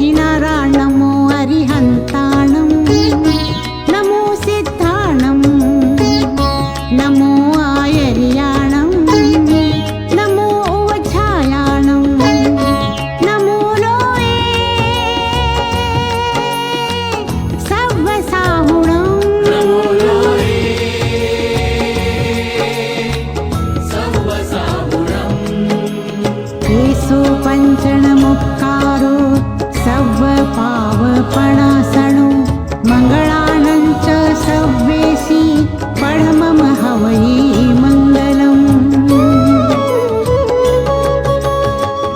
किनारा नमो अरिहन्ताणं नमो सिद्धाणं नमो आयर्याणं नमो उवच्छायाणं नमो लोये सव्वसाहुणं नमो लोये सव्वसाहुणं केशो पञ्चणमुक्कारो सव्वपावपणासनो मङ्गलानं च सव्वेशी पढमम हवै मङ्गलम्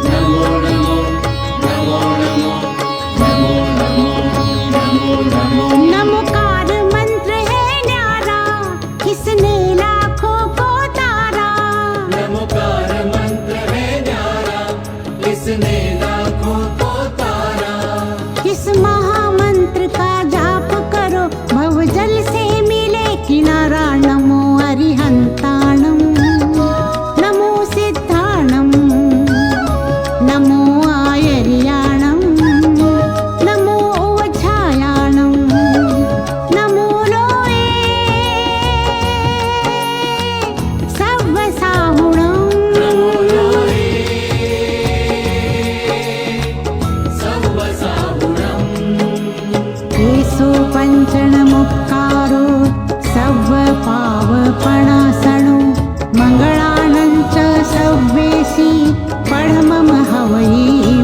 नमो नमो नमो नमो नमो नमो नमो नमो नमोकार मंत्र है न्यारा किसने लाखों को तारा नमोकार मंत्र है न्यारा इसने लाखों को तारा किस महामंत्र का जाप करो भवजल से मिले किनारा नमो अरिहन्ताणं नमो सिद्धाणं नमो आयर्याणं नमो उवच्छायाणं नमो लोये सव्वसाहुणं नमो लोये सव्वसाहुणं केशो पञ्चणमुक्कारो सव्वपावपणासनो मङ्गलानं च सव्वेशी पढमम हवै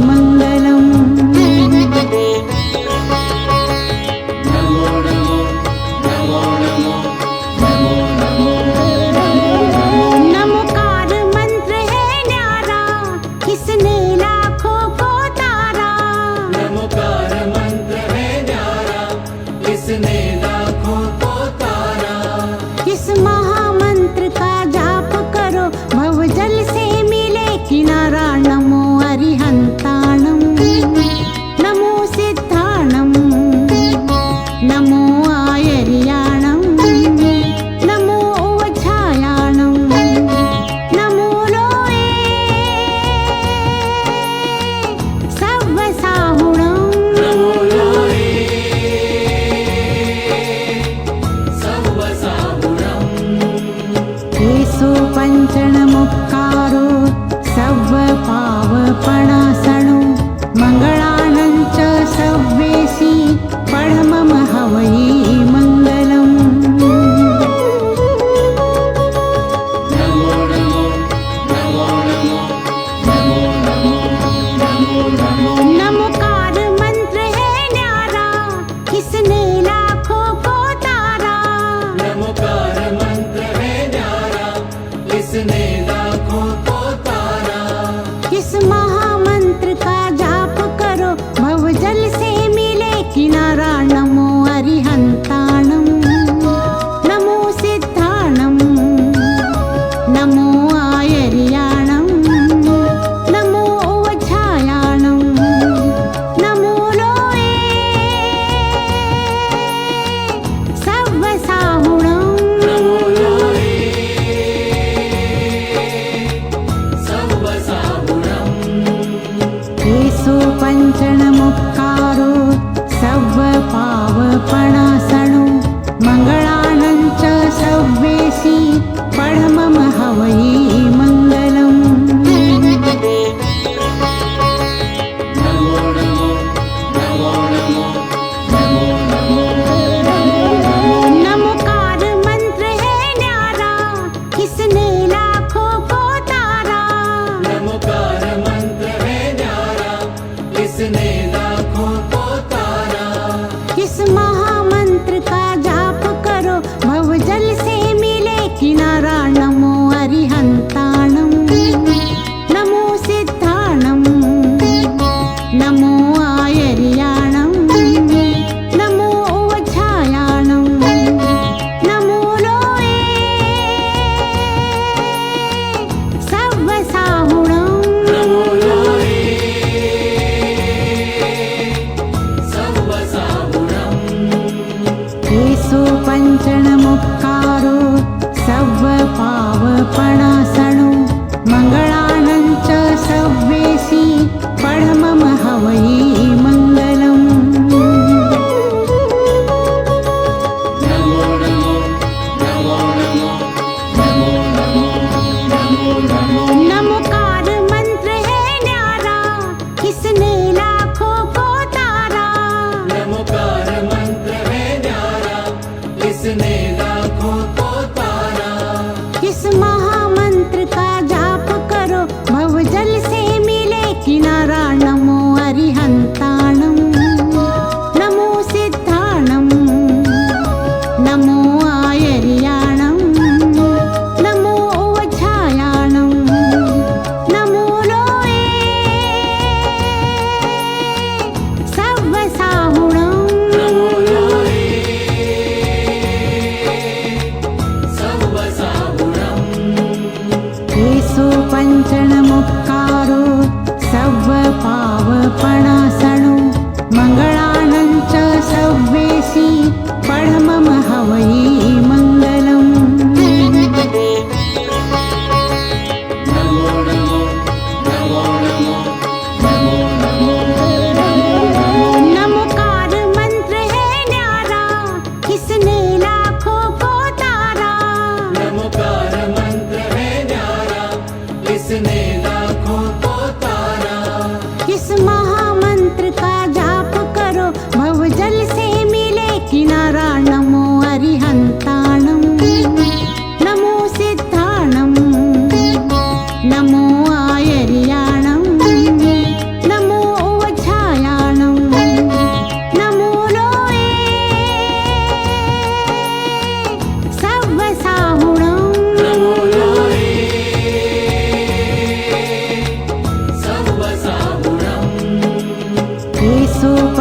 मङ्गलम् नमो नमो नमो नमो नमो नमो नमो नमो नमोकार मंत्र है न्यारा किसने लाखों को तारा नमोकार मंत्र है न्यारा इसने लाखों को तारा किस महामंत्र का जाप करो भवजल से मिले किनारा नमो अरिहन्ताणं नमो सिद्धाणं नमो आयर्याणं नमो उवच्छायाणं नमो लोये सव्वसाहुणं नमो लोये सव्वसाहुणं केशो पञ्चणमुक्कारो सव्वपावपणासनो मङ्गलानं च सव्वेशी पढमम हवै मङ्गलम् नमो नमो नमो नमो नमो नमो नमो नमो नमोकार मंत्र है न्यारा किसने लाखों को तारा नमोकार मंत्र है न्यारा इसने लाखों को तारा किस महामंत्र का जाप करो भवजल से मिले किनारा नमो अरिहन्ताणं नमो सिद्धाणं नमो आयर्याणं नमो उवच्छायाणं नमो लोये सव्वसाहुणं नमो लोये सव्वसाहुणं केशो पञ्चणमुक्कारो सव्वपावपणासनो मङ्गलानं च सव्वेशी पढमम हवै मङ्गलम् नमो नमो नमो नमो नमो नमो नमो नमो नमोकार मंत्र है न्यारा किसने लाखों को तारा नमोकार मंत्र है न्यारा इसने लाखों को तारा किस महामंत्र का जाप करो भवजल से मिले किनारा नमो अरिहन्ताणं नमो सिद्धाणं नमो आयर्याणं नमो उवच्छायाणं नमो लोये सव्वसाहुणं नमो लोये सव्वसाहुणं केशो पञ्चणमुक्कारो सव्वपावपणासनो मङ्गलानं च सव्वेशी पढमम हवै मङ्गलम्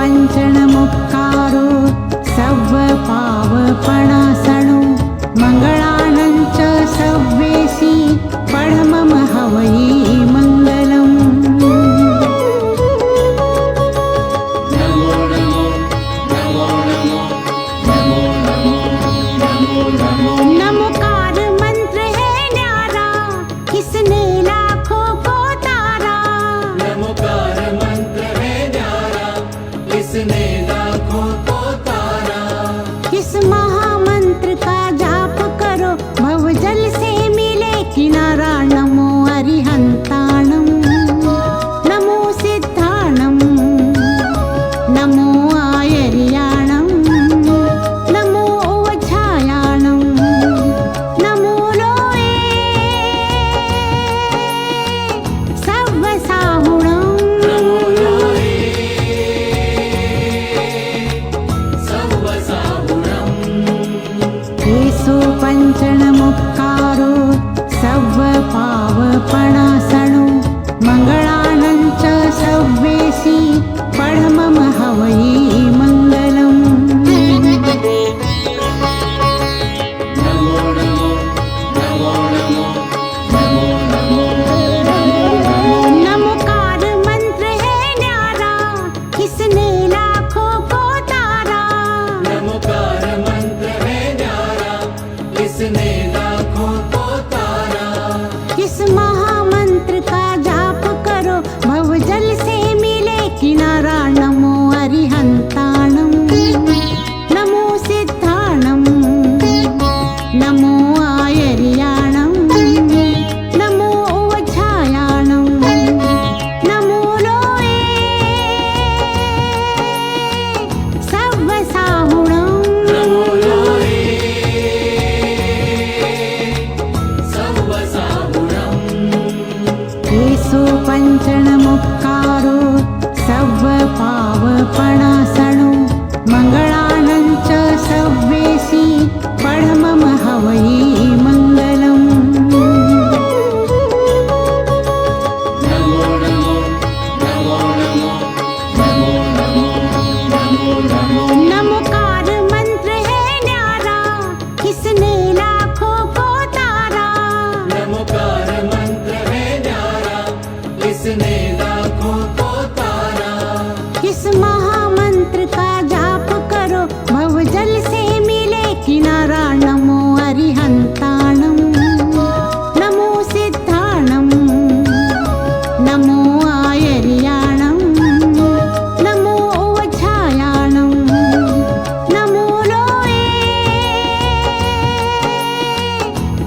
पंचणमुक्कारो सव्वपावपणासणो मङ्गलानं च सव्वेसि पढमम हवै मङ्गलम् नमो नमो नमो नमो नमो नमो नमो नमो नमोकार मंत्र है न्यारा किसने लाखों को तारा नमोकार मंत्र है न्यारा इसने लाखों को तारा इस महामंत्र का जाप करो भवजल से मिले किनारा नमो अरिहंताणम नमो सिद्धाणम नमो आयर्याणम नमो ओझायाणम नमो लोये सव्वसाहुणम नमो लोये सव्वसाहुणम् केशो पंचणमुक्कारो सव्वपावपणासणो मङ्गलानं च सव्वेसि पढमम हवै मङ्गलम् नमो नमो नमो नमो नमो नमो नमो नमो नमोकार मंत्र है न्यारा किसने लाखों को तारा नमोकार मंत्र है न्यारा इसने लाखों को तारा इस महामंत्र का जाप करो भवजल से मिले किनारा नमो अरिहंताणम नमो सिद्धाणम नमो आयर्याणम नमो ओझायाणम नमो लोये सव्वसाहुणम नमो लोये सव्वसाहुणम् केशो पंचणमुक्कारो सव्वपावपणासणो मङ्गलानं च सव्वेसि पढमम हवै मङ्गलम् नमो नमो नमो नमो नमो नमो नमो नमो नमोकार मंत्र है न्यारा किसने लाखों को तारा नमोकार मंत्र है न्यारा इसने लाखों को तारा इस महामंत्र का जाप करो भवजल से मिले किनारा नमो अरिहंताणम नमो सिद्धाणम नमो आयर्याणम नमो ओझायाणम नमो लोये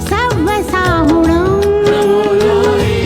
सव्वसाहुणम नमो लोये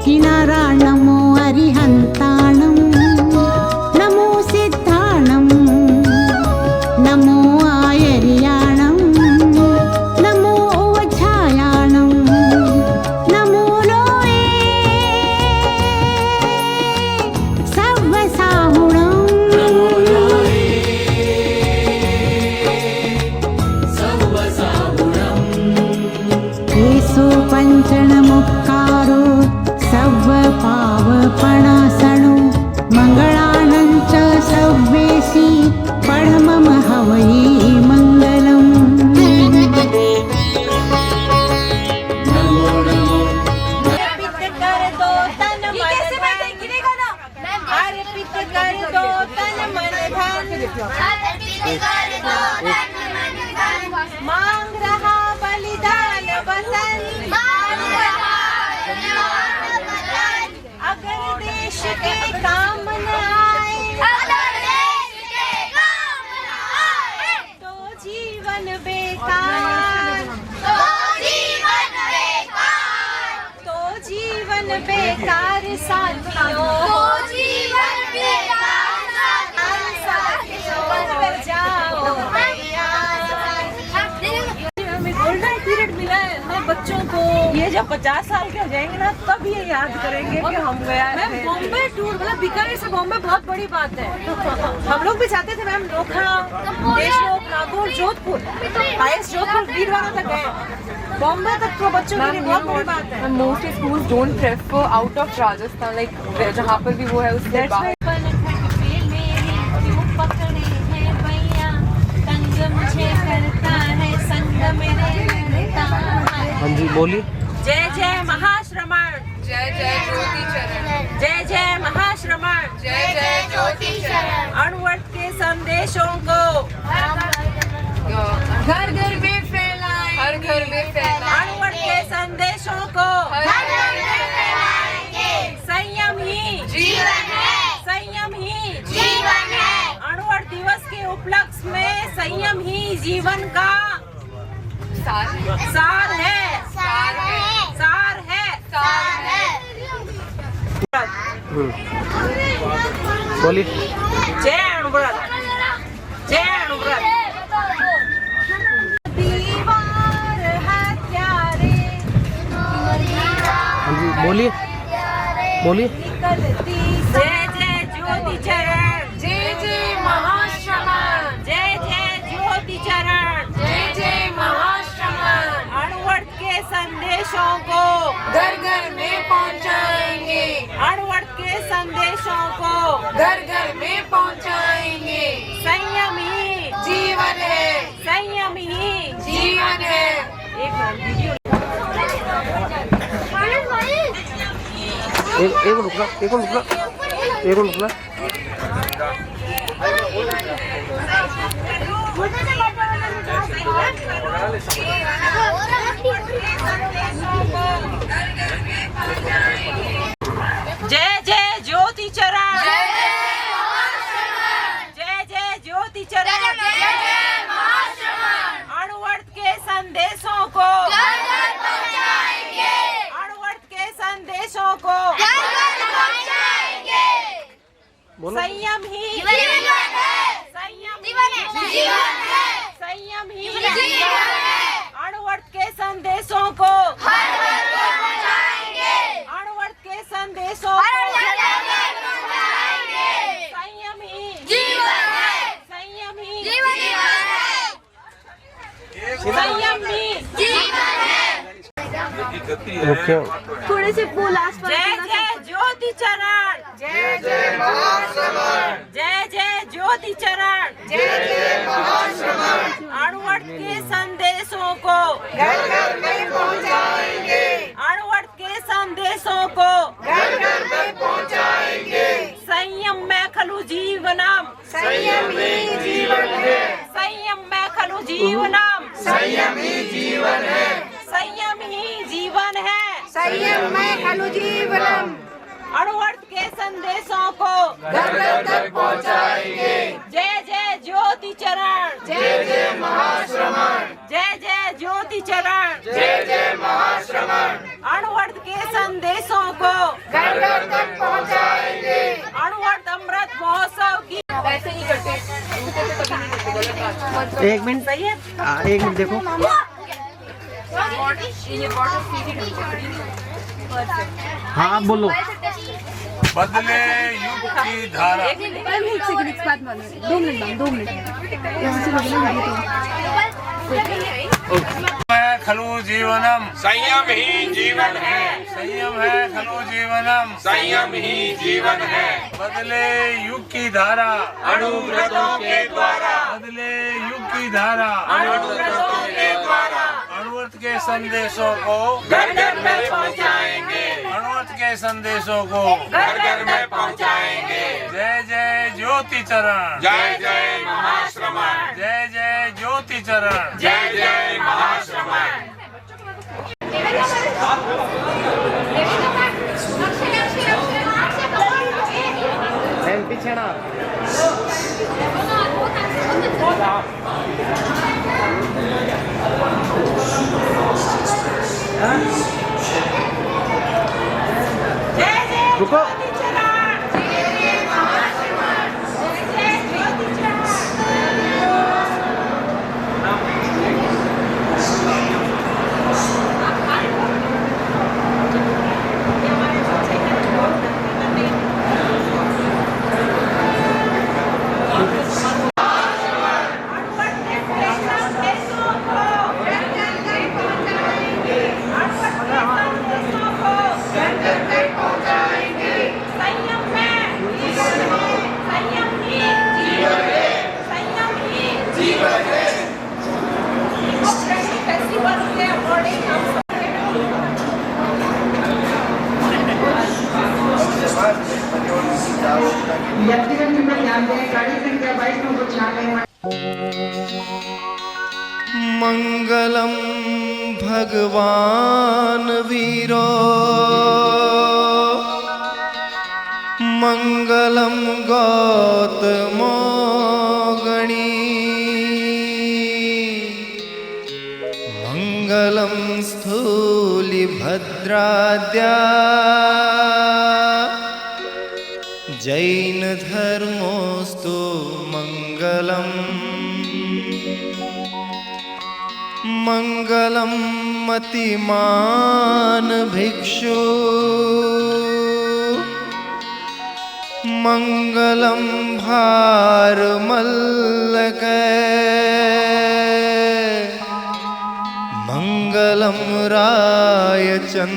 किनारा नमो अरिहन्ताणं नमो सिद्धाणं नमो आयर्याणं नमो ओझायाणं नमो लोये सव्वसाहुणं नमो लोये सव्वसाहुणम् केशो पञ्चणमुक्कारो सव्वपावपणासणो मङ्गलानं च सव्वेशी पढमम हवै मङ्गलम् नमो नमो अर्पित कर दो तन मन धन अर्पित कर दो तन मन धन मांग रहा बलिदान वतन अगर देश के काम न आए तो जीवन बेकार तो जीवन बेकार साथियों जाओ हमें गोल्डन पीरियड मिला है हमें बच्चों को। ये जब 50 साल के हो जाएंगे ना तब ये याद करेंगे कि हम गया मैम बॉम्बे टूर मतलब बीकानेर से बॉम्बे बहुत बड़ी बात है। हम लोग भी चाहते थे मैम नोखा देशमुख नागौर जोधपुर हाईएस्ट जोधपुर वीरवाड़ा तक गए बॉम्बे तक तो बच्चों के लिए बहुत बड़ी बात है। Mostly schools don't prefer out of Rajasthan like जहाँ पर भी वो है उससे बाहर। हाँ जी बोलिए। जय जय महाश्रमण जय जय ज्योति चरण जय जय महाश्रमण जय जय ज्योति चरण अणुवट के संदेशों को घर घर में फैलाएं हर घर में फैलाएं अणुवट के संदेशों को हर घर में फैलाएंगे संयम ही जीवन है संयम ही जीवन है अणुवट दिवस के उपलक्ष्य में संयम ही जीवन का सार है सार है सार है सार है सार है बोलिए। जय अणुव्रत जय अणुव्रत दीवार हत्यारे हाँ जी बोलिए बोलिए। निकलती जय जय ज्योति चरण जय जय महाश्रमण जय जय ज्योति चरण जय जय महाश्रमण अणुवट के संदेशों को घर घर में पहुंचाएंगे अणुवट के संदेशों को घर घर में पहुंचाएंगे संयम ही जीवन है संयम ही जीवन है एक मिनट वीडियो एक मिनट रुकना एक मिनट रुकना एक मिनट रुकना। जय जय ज्योति चरण जय जय जय ज्योति चरण अणुवट के संदेशों को अणुवट के संदेशों को बोलो। संयम ही संयम संयम ही अणुवट के संदेशों को अणुवट के संदेशों को संयम ही संयम ही संयम ही ओके। थोड़े से फूल आसपास जय जय ज्योति चरण जय जय महाश्रमण जय जय ज्योति चरण जय जय महाश्रमण अणुवट के संदेशों को घर घर में पहुंचाएंगे अणुवट के संदेशों को घर घर में पहुंचाएंगे संयम में खलु जीवनम संयम ही जीवन है संयम में खलु जीवनम संयम ही जीवन है संयम ही जीवन है संयम में खलु जीवनम अणुवट के संदेशों को घर घर तक पहुंचाएंगे जय जय ज्योति चरण, जय जय महाश्रमण, जय जय ज्योति चरण, जय जय महाश्रमण। अणुवर्त के संदेशों को घर घर तक पहुँचाएंगे। अणुवर्त अमृत महोत्सव की ऐसे नहीं करते, उनके तो कभी नहीं करते, गलत बात। एक मिनट, सही है। एक मिनट देखो। ये बॉटल सीधी ढंग से। हाँ आप बोलो। बदले युग की धारा, एक सेकंड एक बात मान 2 मिनट मैम, 2 मिनट यहाँ से लगना है खलु जीवनम, संयम ही जीवन है। संयम है खलु जीवनम, संयम ही जीवन है। बदले युग की धारा, अणुव्रतों के द्वारा। बदले युग की धारा, अणुव्रतों के द्वारा। अणुव्रत के संदेशों को घर घर में पहुँचाएंगे। अणुव्रत के संदेशों को घर घर में पहुँचाएंगे। जय जय ज्योति चरण, जय जय महाश्रमण, जय जय ज्योति चरण, जय जय महाश्रमण। पीछे ना रुको। मंगलम भगवान वीरो, मंगलम गौतमो गणी, मंगलम स्थूलिभद्राद्या, जैन धर्मोस्तु मंगलम। मंगलम मतिमान भिक्षु, मंगलम भारमल्लक, मंगलम रायचंद्राद्या,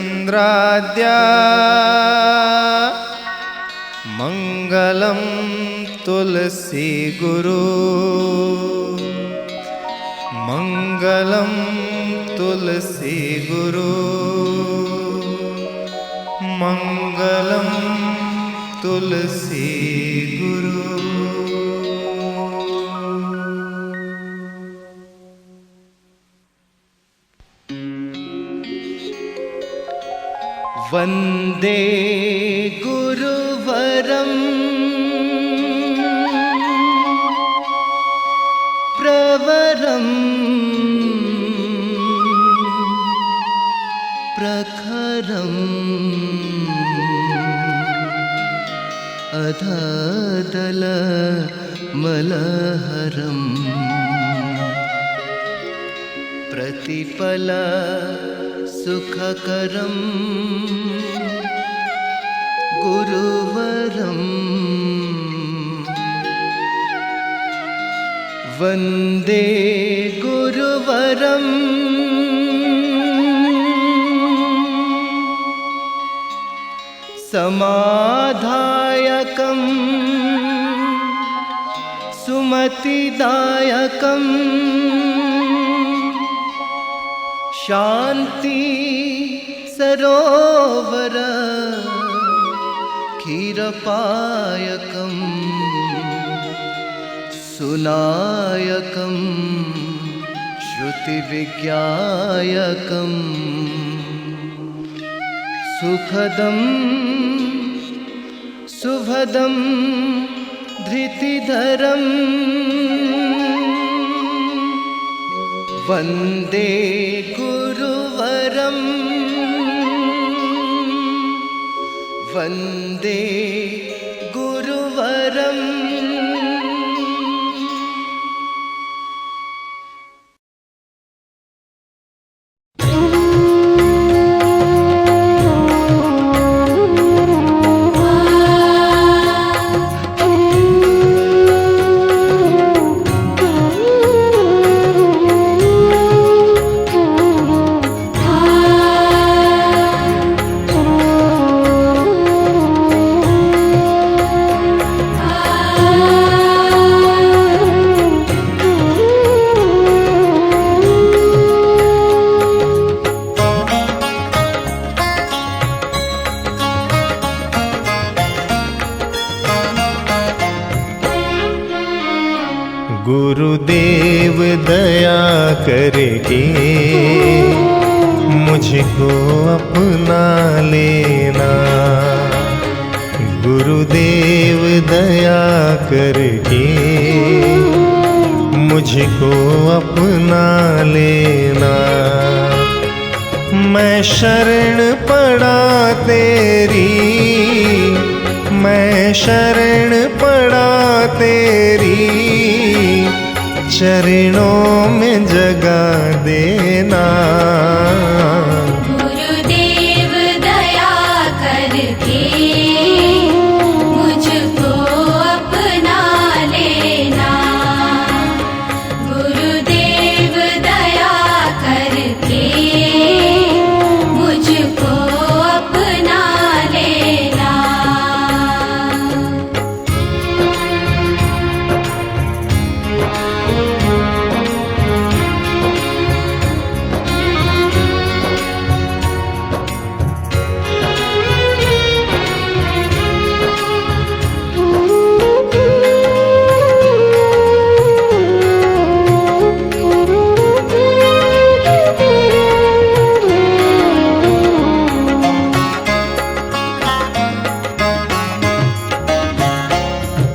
मंगलम तुलसी गुरु, मंगलम तुलसी गुरु, मंगलम तुलसी गुरु। वंदे गुरुवरम प्रवरम प्रखरम अधदल मलहरम प्रतिपल सुखकरम गुरुवरम वंदे गुरुवरम समाधायकं सुमतिदायकं शांति सरोवर क्षीरपायकं सुनायकं श्रुतिविज्ञायकं सुखदं सुभदं धृतिधरम् वन्दे गुरुवरम् वन्दे गुरुवरम्। गुरुदेव दया करके मुझको अपना लेना, गुरुदेव दया करके मुझको अपना लेना। मैं शरण पड़ा तेरी, मैं शरण पड़ा तेरी, चरणों में जगा देना। गुरुदेव दया करके मुझको अपना लेना, गुरुदेव दया करके मुझको अपना लेना।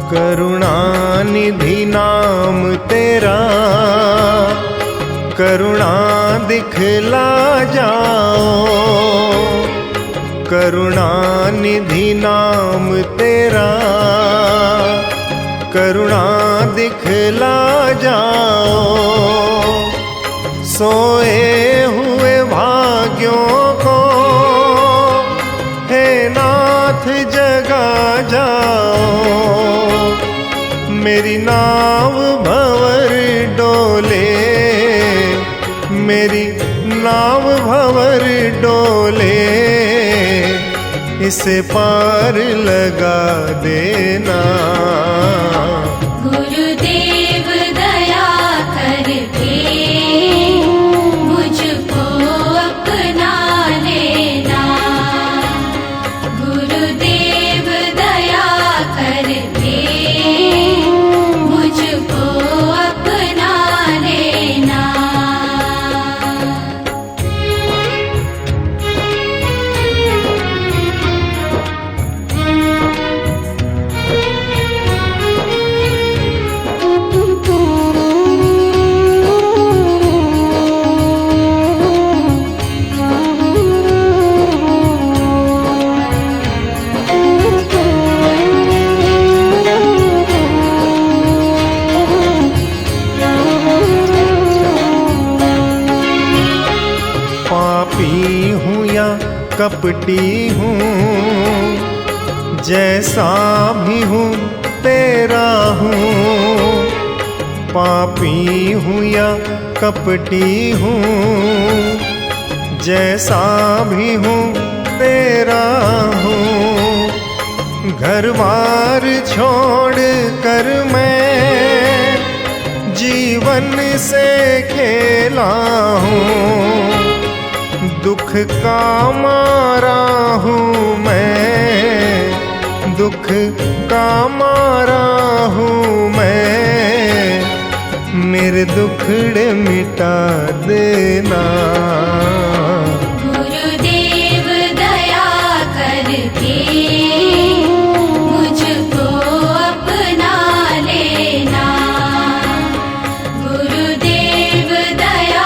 करुणानिधि नाम तेरा, करुणा दिखला जाओ, करुणानिधि नाम तेरा, करुणा दिखला जाओ। सोए हुए भाग्यों को हे नाथ जगा जाओ, मेरी नाव भंवर डोले, मेरी नाव भंवर डोले, इसे पार लगा देना। गुरुदेव दया करके मुझको अपना लेना, गुरुदेव दया करके मुझको अपना लेना। पापी हूँ या कपटी हूँ, जैसा भी हूँ तेरा हूँ। पापी हूँ या कपटी हूँ, जैसा भी हूँ तेरा हूँ। घर बार छोड़ कर मैं जीवन से खेला हूँ, दुख का मारा हूँ मैं, दुख का मारा हूँ मैं, मेरे दुखड़े मिटा देना। गुरुदेव दया करके मुझको अपना लेना, गुरुदेव दया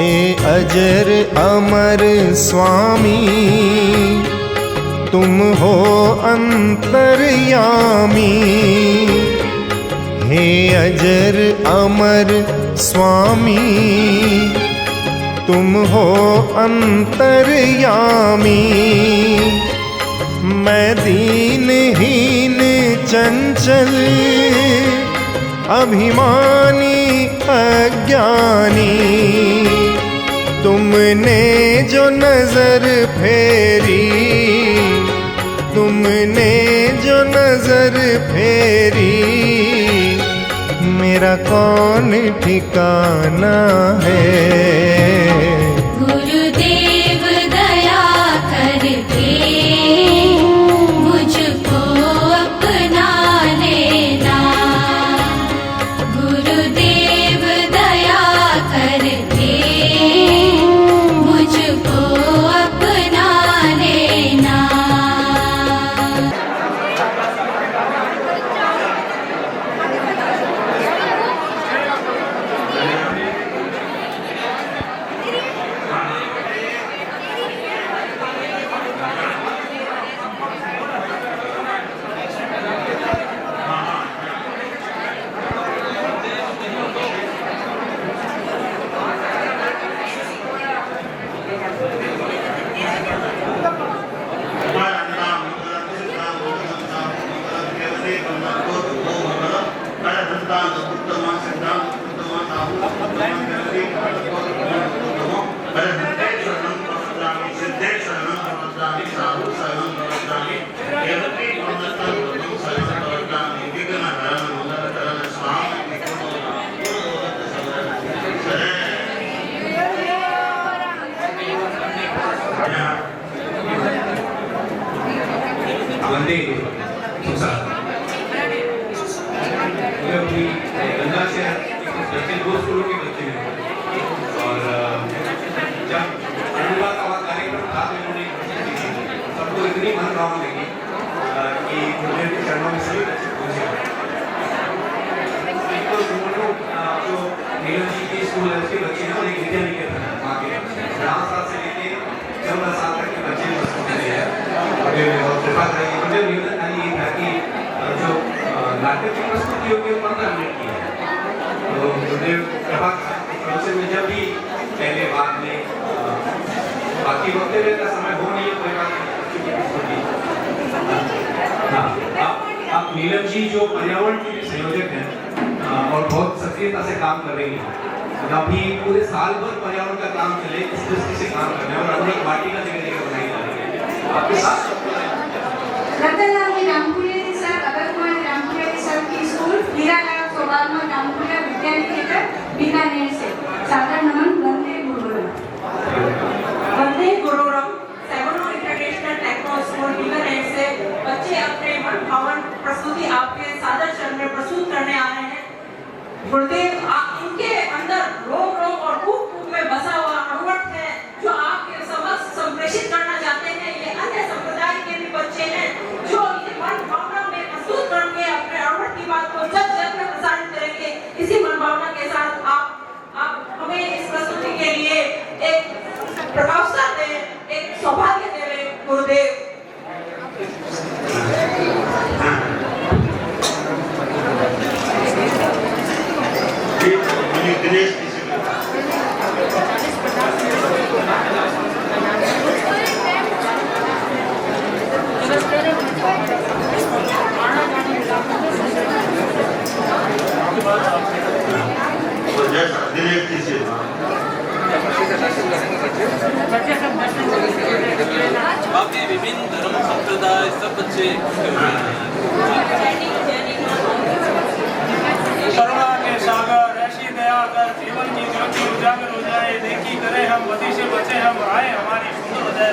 हे अजर अमर स्वामी तुम हो अंतर्यामी। हे अजर अमर स्वामी तुम हो अंतर्यामी। मैं दीनहीन चंचल अभिमानी अज्ञानी, तुमने जो नजर फेरी, तुमने जो नजर फेरी, मेरा कौन ठिकाना है। गुरुदेव दया करके मुझको अपना लेना। गुरुदेव दया करके मुझको अपना लेना। वंदे गंगा से दो स्कूलों के बच्चे हैं और जब अनुवाद का कार्यक्रम था तो इन्होंने सबको इतनी मन भावना लगी कि मुझे चरणों में सभी बच्चे पहुंचे। तो जो नीलम जी की स्कूल है उसके बच्चे हैं और एक विद्या निकेतन है वहाँ के 9 साल से लेके 14 साल तक के बच्चे पहुंचे हैं। कृपा करिए मुझे निवेदन खाली ये था कि जो नाट्य की प्रस्तुति होगी वो 15 मिनट की है, तो मुझे कृपा में जब भी पहले बाद में बाकी वक्त में का समय हो नहीं है कोई बात नहीं। हाँ, आप नीलम जी जो पर्यावरण के भी संयोजक हैं और बहुत सक्रियता से काम कर रही हैं, अभी पूरे साल भर पर्यावरण का काम चले इस दृष्टि से काम कर रहे हैं और अनेक वाटिका जगह जगह बनाई जा रही है आपके साथ। रतनलाल रामपुरे सर, अगर कुमार रामपुरे सर की स्कूल हीरालाल सोबालमा रामपुरा विद्या निकेतन बीकानेर से सादर नमन। वंदे गुरुरम। वंदे गुरुरम। सेवनो इंटरनेशनल टेक्नो स्कूल बीकानेर से बच्चे अपने मन भावन प्रस्तुति आपके सादर चरण में प्रस्तुत करने आ रहे हैं। गुरुदेव इनके अंदर रोम रोम और कूप कूप में बसा हुआ अणुवट है जो आपके समक्ष संप्रेषित करना चाहते हैं। ये अन्य संप्रदाय के भी बच्चे हैं जो इस मन भावना में प्रस्तुत करके अपने अणुवट की बात को जग जग में प्रसारित करेंगे। इसी मन भावना के साथ आप हमें इस प्रस्तुति के लिए एक प्रभावशाली दें, एक सौभाग्य दें गुरुदेव। दिनेश बाकी विभिन्न धर्म संप्रदाय सब बच्चे करुणा के सागर ऐसी दया कर जीवन की ज्योति उजागर हो जाए। देखी करें हम बदी से बचे हम आए हमारी सुंदर हृदय।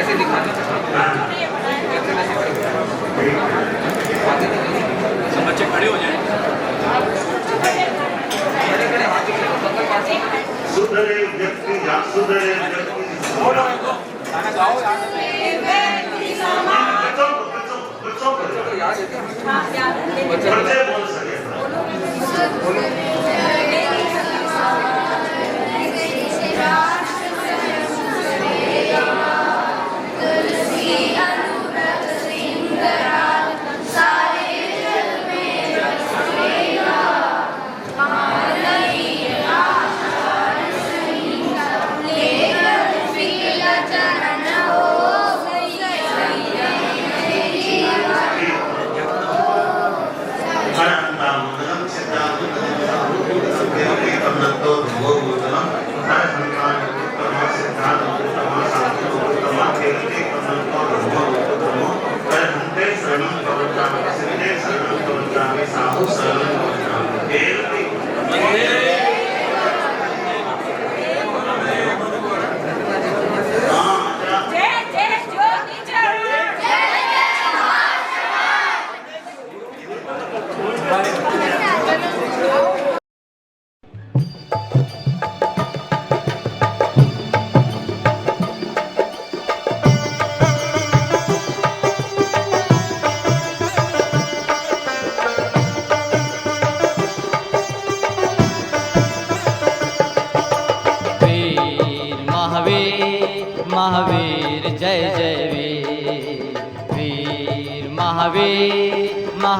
ऐसे दिखाना सब बच्चे खड़े हो जाए। सुधरे व्यक्ति सुधरे बच्चे बोल सके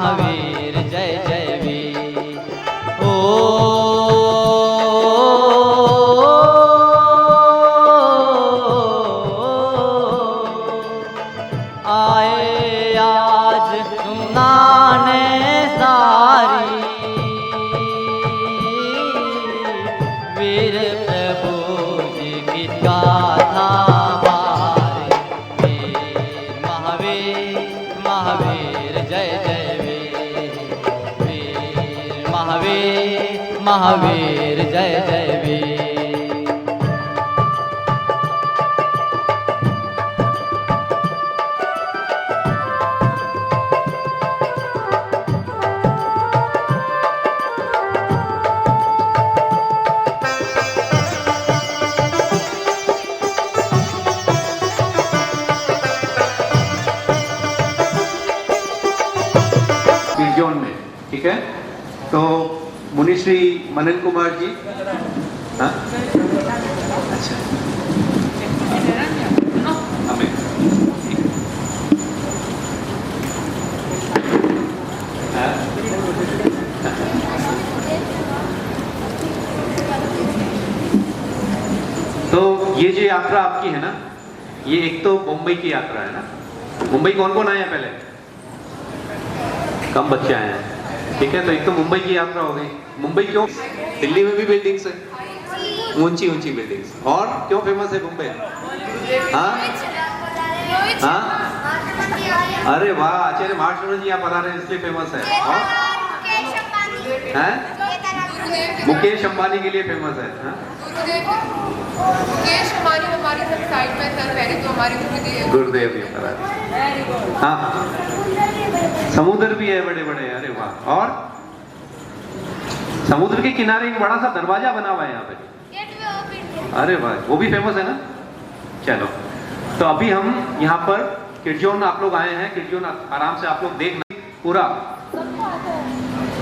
महावीर जय जय वीर। ओ आए आज सुनाने सारी वीर प्रभु जी की गाथा हमारे। वीर महावीर महावीर जय जय वीर। वीर महावीर महावीर जय जय वीर। जोन में, ठीक है। तो मुनिश्री मनन कुमार जी, हाँ अच्छा हमें तो ये जो यात्रा आपकी है ना, ये एक तो मुंबई की यात्रा है ना। मुंबई कौन कौन आए हैं पहले? कम बच्चे आए हैं, ठीक है। तो एक तो मुंबई की यात्रा हो गई। मुंबई क्यों? दिल्ली में भी बिल्डिंग्स है, ऊंची ऊंची बिल्डिंग्स। और क्यों फेमस है मुंबई? हाँ हाँ, अरे वाह, आचार्य महाशय जी यहाँ पढ़ा रहे हैं इसलिए फेमस है। और मुकेश अंबानी के लिए फेमस है। मुकेश अंबानी हमारी सब साइड में सर, पहले तो हमारे गुरुदेव भी पढ़ा रहे। हाँ, समुद्र भी है बड़े बड़े, अरे वाह। और समुद्र के किनारे एक बड़ा सा दरवाजा बना हुआ है यहाँ पे, अरे वाह, वो भी फेमस है ना। चलो, तो अभी हम यहाँ पर किरजोन आप लोग आए हैं। किरजोन आराम से आप लोग देख लें पूरा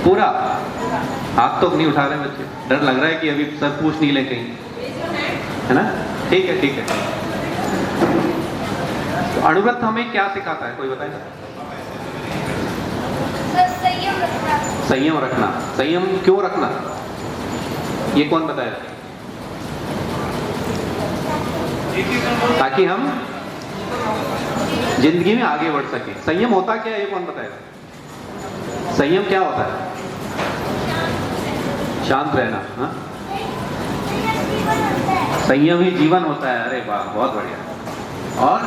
पूरा। हाथ तो नहीं उठा रहे बच्चे, डर लग रहा है कि अभी सर पूछ नहीं ले कहीं, है ना। ठीक है ठीक है। तो अणुव्रत हमें क्या सिखाता है, कोई बताएगा? संयम रखना। संयम क्यों रखना, ये कौन बताएगा? ताकि हम जिंदगी में आगे बढ़ सके। संयम होता क्या है, ये कौन बताएगा? संयम क्या होता है? शांत रहना। हाँ, संयम ही जीवन होता है। अरे वाह, बहुत बढ़िया। और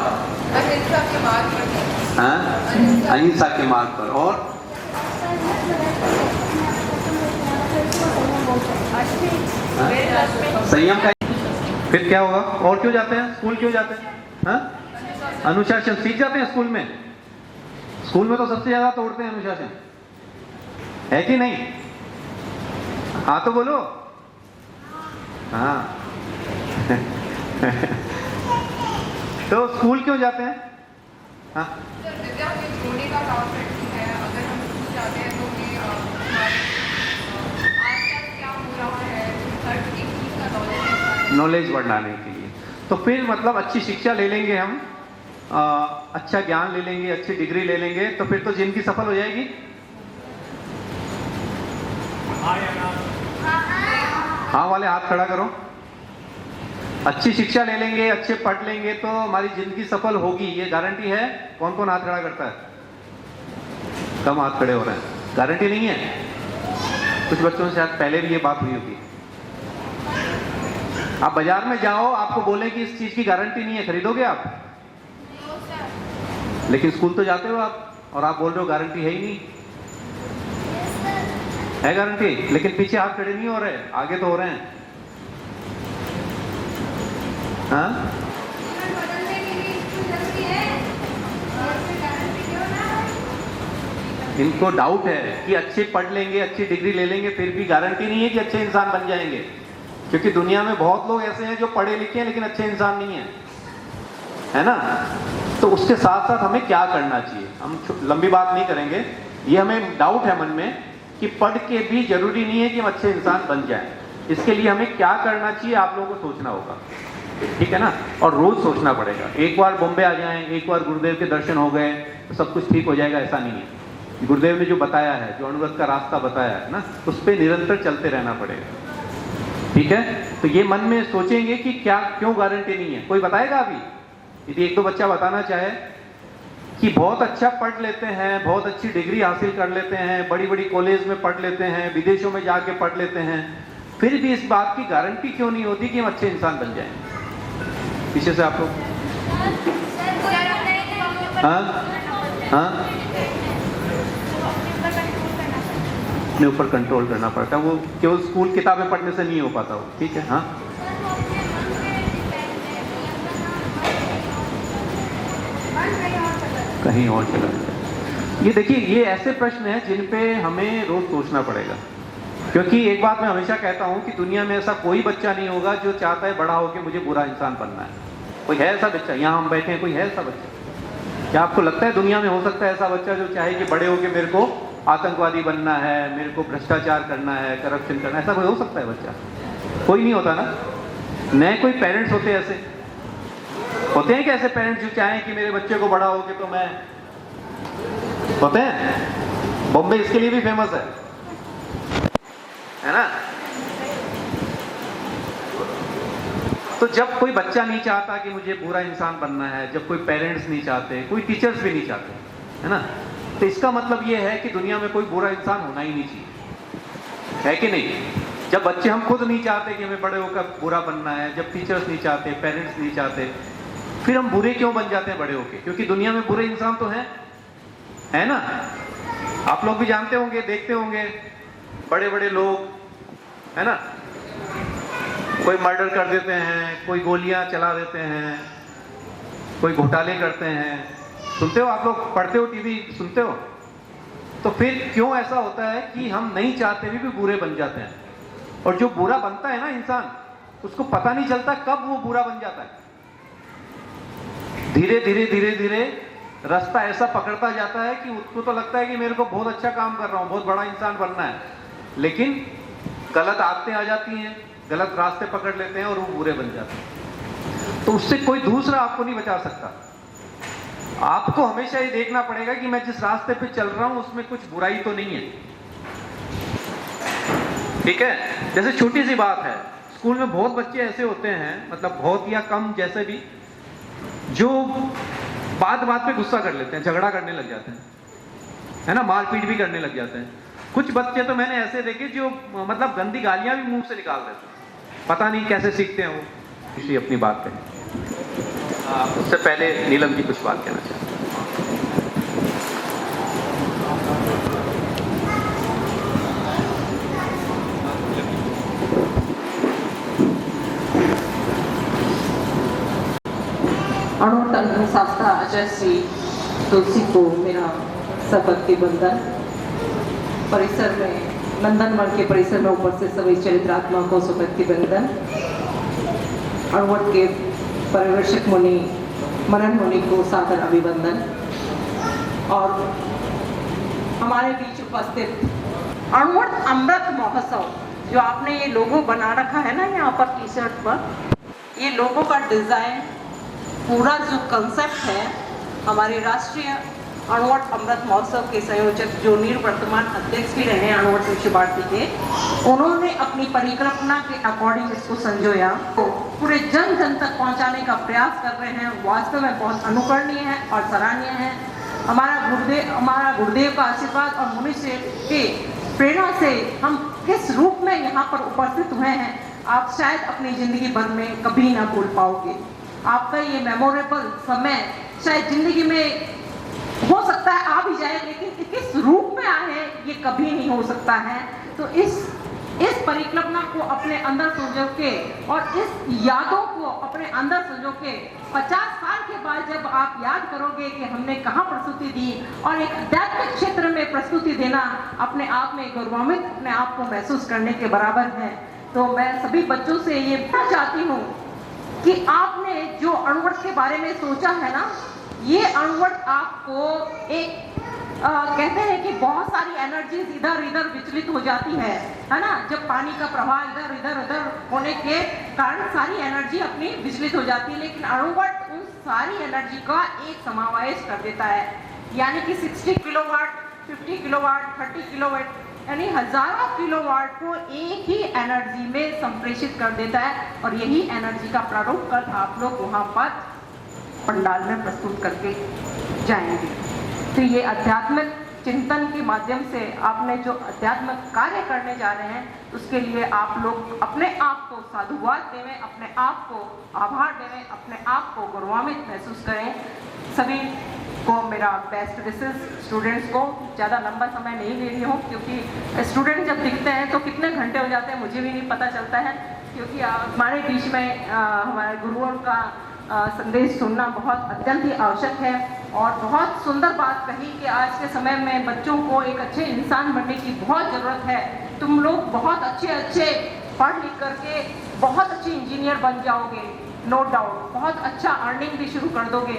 अहिंसा के मार्ग पर। हाँ, अहिंसा के मार्ग पर। और संयम का फिर क्या होगा? और क्यों जाते हैं स्कूल, क्यों जाते हैं? हाँ, अनुशासन सीख जाते हैं स्कूल में। स्कूल में तो सबसे ज्यादा तोड़ते हैं अनुशासन, है कि नहीं? हाँ तो बोलो। हाँ तो स्कूल क्यों जाते हैं? हाँ, नॉलेज बढ़ाने के लिए। तो फिर मतलब अच्छी शिक्षा ले लेंगे हम, अच्छा ज्ञान ले लेंगे, अच्छी डिग्री ले लेंगे, तो फिर तो जिंदगी सफल हो जाएगी। हाँ वाले हाथ खड़ा करो। अच्छी शिक्षा ले लेंगे, अच्छे पढ़ लेंगे तो हमारी जिंदगी सफल होगी, ये गारंटी है। कौन कौन हाथ खड़ा करता है? कम हाथ खड़े हो रहे हैं। गारंटी नहीं है। कुछ बच्चों से शायद पहले भी ये बात हुई होगी। आप बाजार में जाओ, आपको बोले कि इस चीज की गारंटी नहीं है, खरीदोगे आप? लेकिन स्कूल तो जाते हो आप, और आप बोल रहे हो गारंटी है ही नहीं। है गारंटी, लेकिन पीछे हाथ खड़े नहीं हो रहे, आगे तो हो रहे हैं। हाँ, इनको डाउट है कि अच्छे पढ़ लेंगे, अच्छी डिग्री ले लेंगे, फिर भी गारंटी नहीं है कि अच्छे इंसान बन जाएंगे। क्योंकि दुनिया में बहुत लोग ऐसे हैं जो पढ़े लिखे हैं लेकिन अच्छे इंसान नहीं है, है ना। तो उसके साथ साथ हमें क्या करना चाहिए, हम लंबी बात नहीं करेंगे। ये हमें डाउट है मन में कि पढ़ के भी जरूरी नहीं है कि हम अच्छे इंसान बन जाएं। इसके लिए हमें क्या करना चाहिए आप लोगों को सोचना होगा, ठीक है ना। और रोज सोचना पड़ेगा। एक बार बॉम्बे आ जाएं, एक बार गुरुदेव के दर्शन हो गए तो सब कुछ ठीक हो जाएगा, ऐसा नहीं है। गुरुदेव ने जो बताया है, जो अणुव्रत का रास्ता बताया है ना, उस पर निरंतर चलते रहना पड़ेगा। ठीक है, तो ये मन में सोचेंगे कि क्या क्यों गारंटी नहीं है। कोई बताएगा अभी? यदि एक दो बच्चा बताना चाहे कि बहुत अच्छा पढ़ लेते हैं, बहुत अच्छी डिग्री हासिल कर लेते हैं, बड़ी बड़ी कॉलेज में पढ़ लेते हैं, विदेशों में जाके पढ़ लेते हैं, फिर भी इस बात की गारंटी क्यों नहीं होती कि हम अच्छे इंसान बन जाएं? पीछे से आप लोग हाँ अपने ऊपर कंट्रोल करना पड़ता है, वो केवल स्कूल किताबें पढ़ने से नहीं हो पाता वो। ठीक है, हाँ कहीं और चला जाए। ये देखिए, ये ऐसे प्रश्न हैं जिन पे हमें रोज सोचना पड़ेगा, क्योंकि एक बात मैं हमेशा कहता हूं कि दुनिया में ऐसा कोई बच्चा नहीं होगा जो चाहता है बड़ा होकर मुझे बुरा इंसान बनना है। कोई है ऐसा बच्चा? यहाँ हम बैठे हैं, कोई है ऐसा बच्चा? क्या आपको लगता है दुनिया में हो सकता है ऐसा बच्चा जो चाहे कि बड़े होकर मेरे को आतंकवादी बनना है, मेरे को भ्रष्टाचार करना है, करप्शन करना है? ऐसा कोई हो सकता है बच्चा? कोई नहीं होता ना। नए कोई पेरेंट्स होते ऐसे होते हैं कि ऐसे पेरेंट्स जो चाहें कि मेरे बच्चे को बड़ा होके तो मैं, होते हैं। बॉम्बे इसके लिए भी फेमस है ना। तो जब कोई बच्चा नहीं चाहता कि मुझे बुरा इंसान बनना है, जब कोई पेरेंट्स नहीं चाहते, कोई टीचर्स भी नहीं चाहते, है ना, तो इसका मतलब ये है कि दुनिया में कोई बुरा इंसान होना ही नहीं चाहिए, है कि नहीं? जब बच्चे हम खुद नहीं चाहते कि हमें बड़े होकर बुरा बनना है, जब टीचर्स नहीं चाहते, पेरेंट्स नहीं चाहते, फिर हम बुरे क्यों बन जाते हैं बड़े होके? क्योंकि दुनिया में बुरे इंसान तो हैं, है ना। आप लोग भी जानते होंगे, देखते होंगे, बड़े बड़े लोग, है ना, कोई मर्डर कर देते हैं, कोई गोलियां चला देते हैं, कोई घोटाले करते हैं। सुनते हो आप लोग, पढ़ते हो, टीवी सुनते हो? तो फिर क्यों ऐसा होता है कि हम नहीं चाहते भी बुरे बन जाते हैं? और जो बुरा बनता है ना इंसान, उसको पता नहीं चलता कब वो बुरा बन जाता है। धीरे धीरे धीरे धीरे रास्ता ऐसा पकड़ता जाता है कि उसको तो लगता है कि मेरे को बहुत अच्छा काम कर रहा हूं, बहुत बड़ा इंसान बनना है, लेकिन गलत आदतें आ जाती हैं, गलत रास्ते पकड़ लेते हैं और वो बुरे बन जाते हैं। तो उससे कोई दूसरा आपको नहीं बचा सकता। आपको हमेशा ये देखना पड़ेगा कि मैं जिस रास्ते पे चल रहा हूं उसमें कुछ बुराई तो नहीं है। ठीक है, जैसे छोटी सी बात है, स्कूल में बहुत बच्चे ऐसे होते हैं, मतलब बहुत या कम जैसे भी, जो बात बात पे गुस्सा कर लेते हैं, झगड़ा करने लग जाते हैं, है ना, मारपीट भी करने लग जाते हैं। कुछ बच्चे तो मैंने ऐसे देखे जो मतलब गंदी गालियां भी मुंह से निकाल देते हैं, पता नहीं कैसे सीखते हैं वो। किसी अपनी बात कहें। उससे पहले नीलम जी कुछ बात कहना चाहते हैं। अणुतंत्र शास्त्रा आचार्य श्री तुलसी को मेरा सभक्ति बंदन। परिसर में, नंदनवन के परिसर में उपस्थित सभी चरित्रात्मा को सुभक्ति बंदन। अणुवट के परिवर्षक मुनि मनन मुनि को सादर अभिवंदन। और हमारे बीच उपस्थित अणुवट अमृत महोत्सव, जो आपने ये लोगो बना रखा है ना यहाँ पर टी शर्ट पर, ये लोगो का डिजाइन, पूरा जो कंसेप्ट है, हमारे राष्ट्रीय अणुवट अमृत महोत्सव के संयोजक जो निवर्तमान अध्यक्ष भी रहे अणुवट विश्व भारती के, उन्होंने अपनी परिकल्पना के अकॉर्डिंग इसको संजोया, तो पूरे जन जन तक पहुंचाने का प्रयास कर रहे हैं। वास्तव में बहुत अनुकरणीय है और सराहनीय है। हमारा गुरुदेव का आशीर्वाद और मुनि से के प्रेरणा से हम किस रूप में यहाँ पर उपस्थित हुए हैं, आप शायद अपनी जिंदगी भर में कभी ना भूल पाओगे। आपका ये मेमोरेबल समय शायद जिंदगी में हो सकता है आ भी जाए, लेकिन किस रूप में आए ये कभी नहीं हो सकता है। तो इस परिकल्पना को अपने अंदर संजो के और इस यादों को अपने अंदर संजो के 50 साल के बाद जब आप याद करोगे कि हमने कहाँ प्रस्तुति दी, और एक आध्यात्मिक क्षेत्र में प्रस्तुति देना अपने आप में गौरवान्वित, अपने आप को महसूस करने के बराबर है। तो मैं सभी बच्चों से ये कहना चाहती हूँ कि आपने जो अणुवट के बारे में सोचा है ना, ये अणुवट आपको एक कहते हैं कि बहुत सारी एनर्जीज इधर इधर विचलित हो जाती है ना, जब पानी का प्रवाह इधर इधर उधर होने के कारण सारी एनर्जी अपनी विचलित हो जाती है, लेकिन अणुवट उन सारी एनर्जी का एक समावेश कर देता है। यानी कि 60 किलोवाट 50 किलोवाट, 30 किलोवाट, यानी हजारों किलोवाट को एक ही एनर्जी में संप्रेषित कर देता है और यही एनर्जी का प्रारूप कल आप लोग वहाँ पर पंडाल में प्रस्तुत करके जाएंगे। तो ये आध्यात्मिक चिंतन के माध्यम से आपने जो अध्यात्मिक कार्य करने जा रहे हैं उसके लिए आप लोग अपने आप को साधुवाद देवें, अपने आप को आभार देवें, अपने आप को गौरवान्वित महसूस करें। सभी को मेरा बेस्ट विशेस। स्टूडेंट्स को ज़्यादा लंबा समय नहीं ले रही हूँ क्योंकि स्टूडेंट जब दिखते हैं तो कितने घंटे हो जाते हैं मुझे भी नहीं पता चलता है, क्योंकि हमारे बीच में हमारे गुरुओं का संदेश सुनना बहुत अत्यंत ही आवश्यक है। और बहुत सुंदर बात कही कि आज के समय में बच्चों को एक अच्छे इंसान बनने की बहुत ज़रूरत है। तुम लोग बहुत अच्छे पढ़ लिख करके बहुत अच्छे इंजीनियर बन जाओगे, नो डाउट, बहुत अच्छा अर्निंग भी शुरू कर दोगे,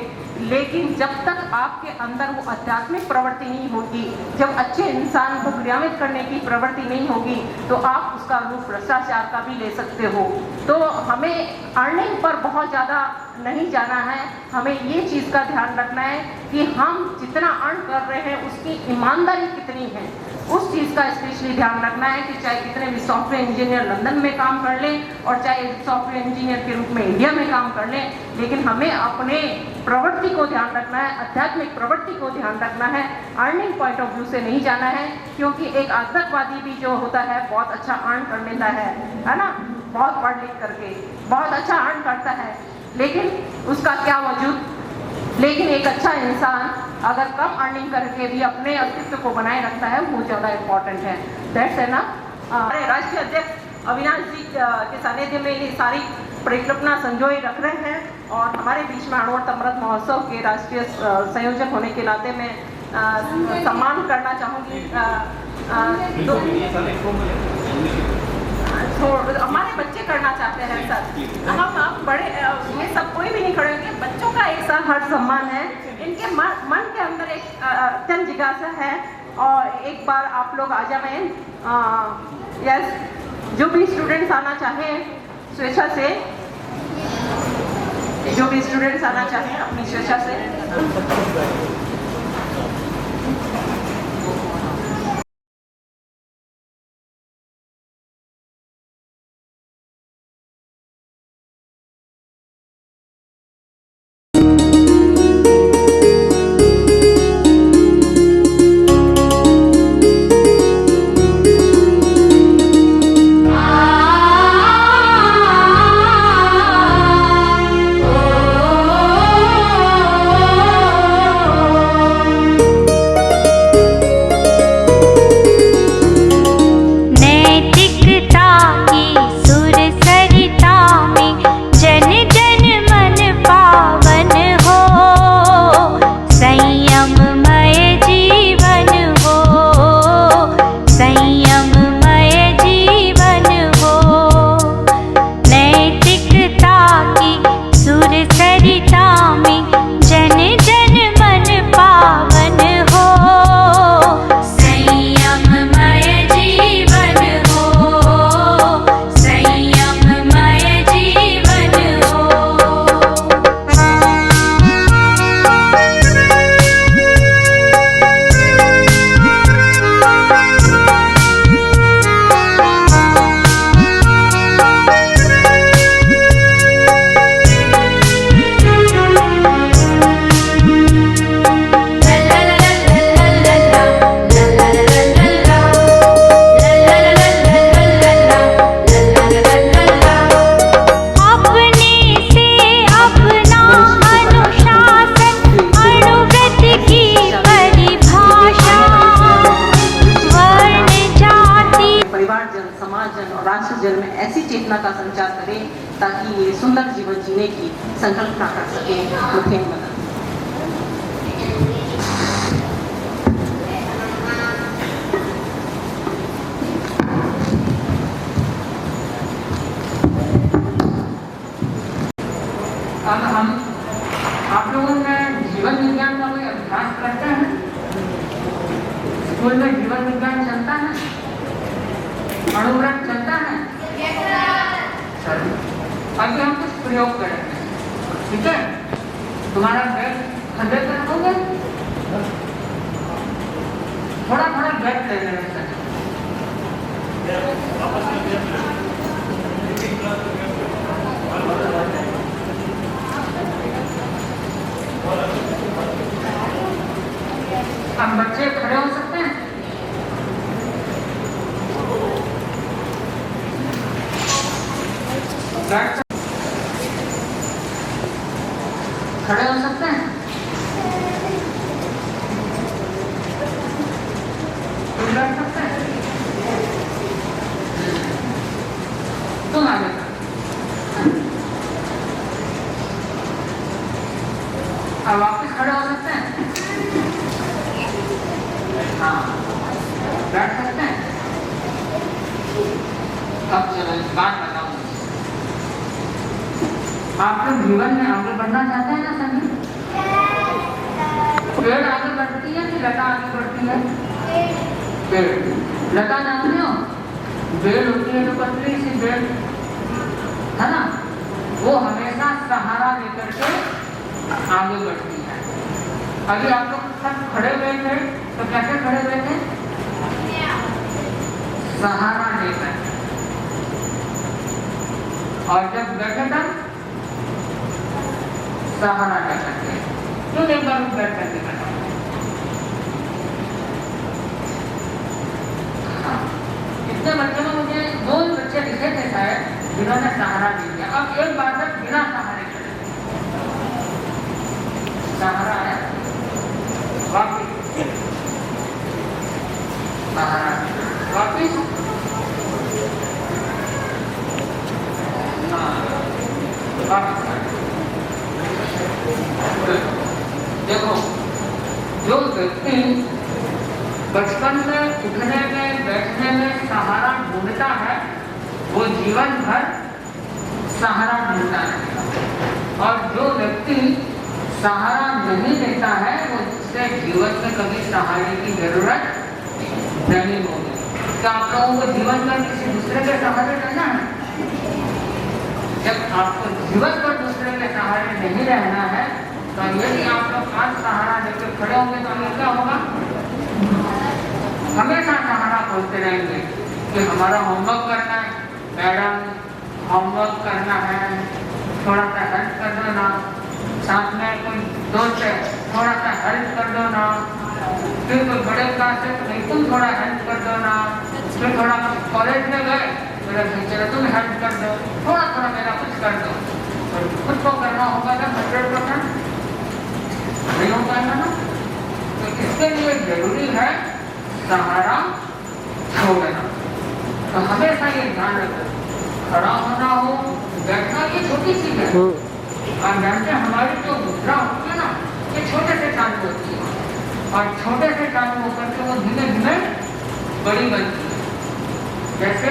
लेकिन जब तक आपके अंदर वो आध्यात्मिक प्रवृत्ति नहीं होगी, जब अच्छे इंसान को क्रियान्वित करने की प्रवृत्ति नहीं होगी, तो आप उसका रूप भ्रष्टाचार का भी ले सकते हो। तो हमें अर्निंग पर बहुत ज़्यादा नहीं जाना है, हमें ये चीज़ का ध्यान रखना है कि हम जितना अर्न कर रहे हैं उसकी ईमानदारी कितनी है, उस चीज़ का स्पेशली ध्यान रखना है कि चाहे कितने भी सॉफ्टवेयर इंजीनियर लंदन में काम कर लें और चाहे सॉफ्टवेयर इंजीनियर के रूप में इंडिया में काम कर लें, लेकिन हमें अपने प्रवृत्ति को ध्यान रखना है, आध्यात्मिक प्रवृत्ति को ध्यान रखना है, अर्निंग पॉइंट ऑफ व्यू से नहीं जाना है। क्योंकि एक आतंकवादी भी जो होता है बहुत अच्छा अर्न कर लेता है ना, बहुत पढ़ लिख करके बहुत अच्छा अर्न करता है, लेकिन उसका क्या वजूद। लेकिन एक अच्छा इंसान अगर कम अर्निंग करके भी अपने अस्तित्व को बनाए रखता है वो ज़्यादा इम्पोर्टेंट है। दैट्स है ना। हमारे राष्ट्रीय अध्यक्ष अविनाश जी के सानिध्य में ये सारी परिकल्पना संजोए रख रहे हैं और हमारे बीच में अणुवर्त अमृत महोत्सव के राष्ट्रीय संयोजक होने के नाते मैं सम्मान करना चाहूँगी। हमारे बच्चे करना चाहते हैं सर, हम बड़े ये सब कोई भी नहीं खड़े होंगे, बच्चों का एक साथ हर सम्मान है। इनके मन के अंदर एक अत्यंत जिज्ञासा है और एक बार आप लोग आ जाएं। यस, जो भी स्टूडेंट्स आना चाहें स्वेच्छा से, जो भी स्टूडेंट्स आना चाहें अपनी स्वेच्छा से। जन में ऐसी चेतना का संचार करें ताकि ये सुंदर जीवन जीने की संकल्पना कर सके। मुखेन मदन। अब हम आप लोगों ने जीवन विज्ञान का कोई अभ्यास करते हैं? स्कूल में जीवन विज्ञान चलता है, अणुव्रत चलता है। अभी हम कुछ प्रयोग करेंगे, ठीक है? तुम्हारा बैग खंडे कर दोगे? थोड़ा थोड़ा गैप ले लेना चाहिए। हम बच्चे खड़े हो सकते हैं? बैठ खड़े हो सकते हैं? तुम बैठ सकते हैं? तुम आगे अब वापिस खड़े हो सकते हैं? हाँ, बैठ सकते हैं? अब चलो एक बात बताऊं, आप लोग जीवन में आगे बढ़ना चाहते हैं ना सभी? पेड़ आगे बढ़ती है कि लता आगे बढ़ती है? पेड़, लता जानते हो? बेल होती है तो पतली सी बेल, है ना? वो हमेशा सहारा लेकर के आगे बढ़ती है। अभी आप लोग सब खड़े हुए थे तो कैसे खड़े हुए थे? सहारा लेकर। और जब बैठे तब सहारा लेकर के। क्यों एक बार बैठ करके बैठा? इतने बच्चों में मुझे 2 बच्चे दिखे थे शायद जिन्होंने सहारा ले लिया। अब एक बार तक बिना सहारे के सहारा है, वापिस सहारा, वापिस देखो, जो व्यक्ति बचपन में उठने में बैठने में सहारा ढूंढता है वो जीवन भर सहारा ढूंढता है, और जो व्यक्ति सहारा नहीं लेता है वो उससे जीवन में कभी सहारे की जरूरत नहीं होगी। क्या आप लोगों को जीवन में किसी दूसरे के सहारे रहना है? जब आपको जीवन पर दूसरे के सहारे नहीं रहना है तो यदि आप लोग आज सहारा लेकर खड़े होंगे तो हमें क्या होगा? हमेशा सहारा खोजते रहेंगे कि हमारा होमवर्क करना है, मैडम होमवर्क करना है, थोड़ा सा हेल्प कर दो ना, साथ में कोई दोस्त है थोड़ा सा हेल्प कर दो ना, फिर कोई बड़े क्लास है तो नहीं तुम थोड़ा हेल्प कर दो ना, फिर थोड़ा कॉलेज में गए मेरा टीचर तुम हेल्प कर दो, थोड़ा थोड़ा मेरा कुछ कर दो। तो खुद को करना होगा ना 100%? नहीं हो पाएगा ना। तो इसके लिए जरूरी है सहारा छोड़ना। तो हमेशा ये ध्यान रखो, खड़ा होना हो, बैठना ये छोटी चीज है। और जानते हमारी जो मुद्रा होती है ना ये छोटे से चालू होती है और छोटे से चालू होकर के वो धीमे धीमे बड़ी बनती है। जैसे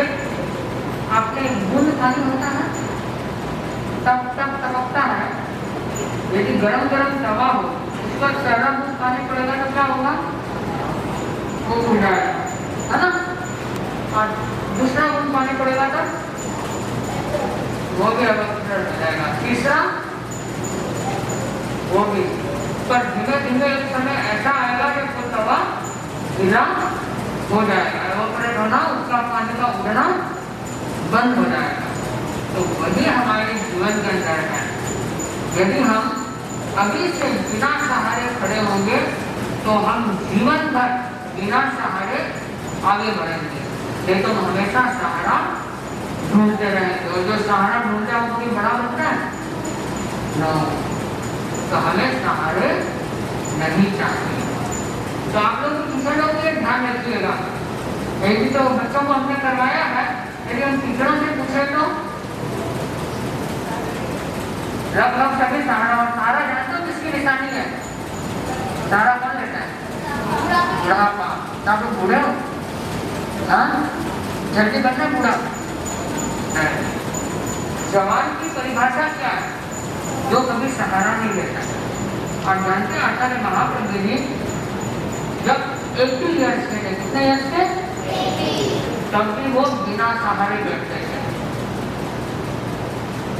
आपने बूंद पानी होता है तब तब टपकता है, यदि गरम गरम तवा हो उस पर सरला बूंद पानी पड़ेगा तो क्या होगा? वो उड़ जाएगा, है ना? और दूसरा बूंद पानी पड़ेगा तब वो भी अवसर हो जाएगा, तीसरा वो भी। पर धीमे धीमे एक समय ऐसा आएगा कि वो तवा गीला हो जाएगा, एवापोरेट होना, उसका पानी का उड़ना बंद हो जाएगा। तो वही हमारे जीवन के अंदर है। यदि हम अभी से बिना सहारे खड़े होंगे तो हम जीवन भर बिना सहारे आगे बढ़ेंगे, नहीं तो हमेशा सहारा ढूंढते रहेंगे। और जो सहारा ढूंढता है वो कोई बड़ा बनता है ना, तो हमें सहारे नहीं चाहिए। तो आप लोग टीचर लोग ये ध्यान रखिएगा, यदि तो बच्चों को हमने करवाया है, यदि हम टीचरों से पूछे तो लगभग सभी सहारा, और सहारा जानते हो किसकी निशानी है? सहारा कौन लेता है? बुढ़ापा। आप लोग बूढ़े हो? हाँ, जल्दी बनना बूढ़ा। जवान की परिभाषा क्या है? जो कभी सहारा नहीं लेता। और जानते हैं आचार्य महाप्रभु जी जब 80 ईयर्स के थे, कितने ईयर्स के? तब भी वो बिना सहारे बैठते थे।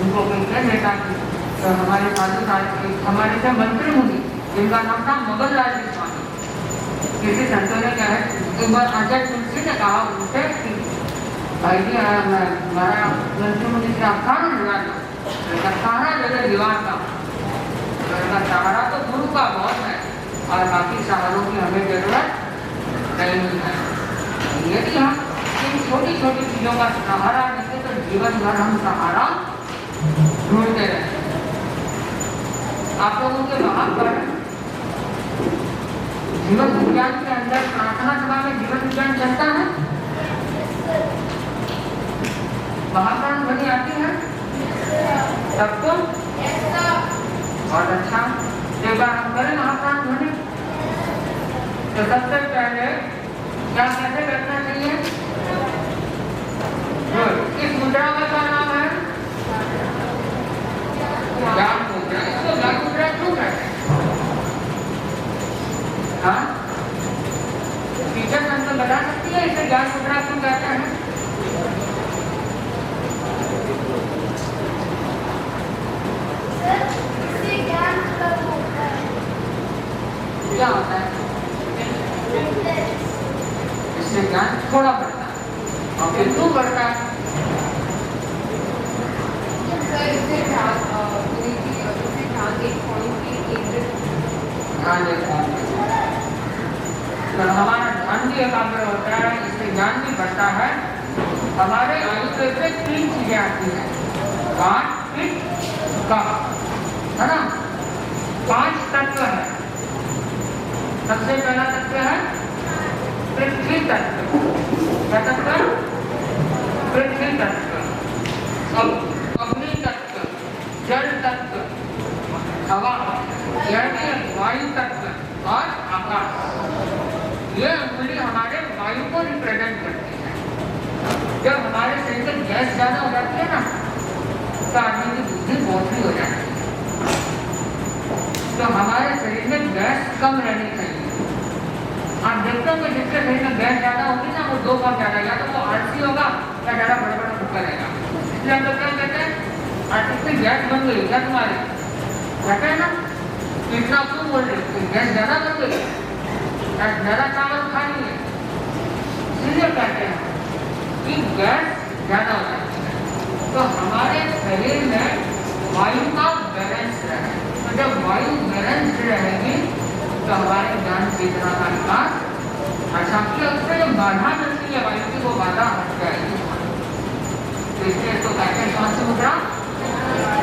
उनको कोई कह देता कि तो हमारे साधु हमारे से मंत्री मुनि जिनका नाम था मगन लाल जी स्वामी, किसी संतों ने कहा, एक बार आचार्य तुलसी ने कहा उनसे कि भाई जी हमारा मुझे सहारा लगा दो, सहारा जगह दीवार का सहारा तो गुरु का बहुत है और बाकी सहारों की हमें जरूरत नहीं है। यदि हम इन छोटी छोटी चीजों का सहारा लेते तो जीवन भर हम सहारा ढूंढते रहते। आप लोगों के वहां पर जीवन विज्ञान के अंदर प्रार्थना सभा में जीवन विज्ञान चलता है, महाप्राण ध्वनि आती है सबको? बहुत अच्छा, एक बार हम करें महाप्राण ध्वनि। तो सबसे पहले क्या कैसे करना चाहिए? इस मुद्रा का क्या नाम है? ज्ञान मुद्रा। इसको ज्ञान मुद्रा क्यों कहते हैं? हाँ, टीचर हमको बता सकती है इसे ज्ञान मुद्रा क्यों कहते हैं? क्या होता है? इससे ज्ञान थोड़ा बढ़ता है और फिर क्यों बढ़ता है? तो हमारा ध्यान भी एकाग्र होता है, इससे ज्ञान भी बढ़ता है। हमारे आयु पे 3 चीजें आती हैं, वात, पित्त, कफ, है ना? 5 तत्व है। सबसे पहला तत्व है पृथ्वी तत्व। क्या तत्व? पृथ्वी तत्व, अग्नि तत्व, जल तत्व, हवा, यानी वायु तत्व और आकाश। ये अंगुली हमारे वायु को रिप्रेजेंट करती है। जब हमारे शरीर में गैस ज्यादा हो जाती है ना तो आदमी की बुद्धि बोझिल हो जाती है। तो हमारे शरीर में गैस कम रहनी चाहिए। आप देखते हो कि जिसके शरीर में गैस ज्यादा होगी ना वो 2 कम ज्यादा, या तो वो आलसी होगा या ज्यादा बड़ा बड़ा भूख करेगा। इसलिए हम लोग क्या कहते हैं, आज इतनी गैस बन गई क्या तुम्हारी? कहते हैं ना, इतना क्यों बोल रहे हो? गैस ज्यादा बन गई, ज्यादा चावल खा लिए, इसलिए कहते हैं कि गैस ज्यादा हो जाती है। तो हमारे शरीर में वायु का बैलेंस रहे। तो जब वायु बैलेंस रहेगी तो हमारे ज्ञान चेतना का विकास अच्छा कि उससे जो बाधा मिलती है वायु की वो बाधा हट जाएगी। तो इसलिए इसको कहते हैं कौन सी मुद्रा?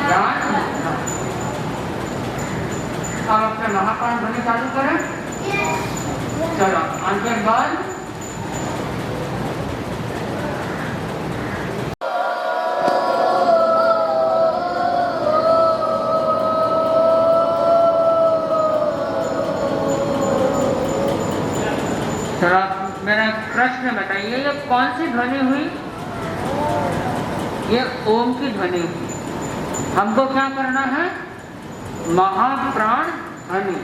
ज्ञान मुद्रा। अब अपने महाप्राण ध्वनि चालू करें। चलो आंखें बंद। चलो मेरा प्रश्न बताइए, ये कौन सी ध्वनि हुई? ये ओम की ध्वनि हुई। हमको क्या करना है? महाप्राण ध्वनि।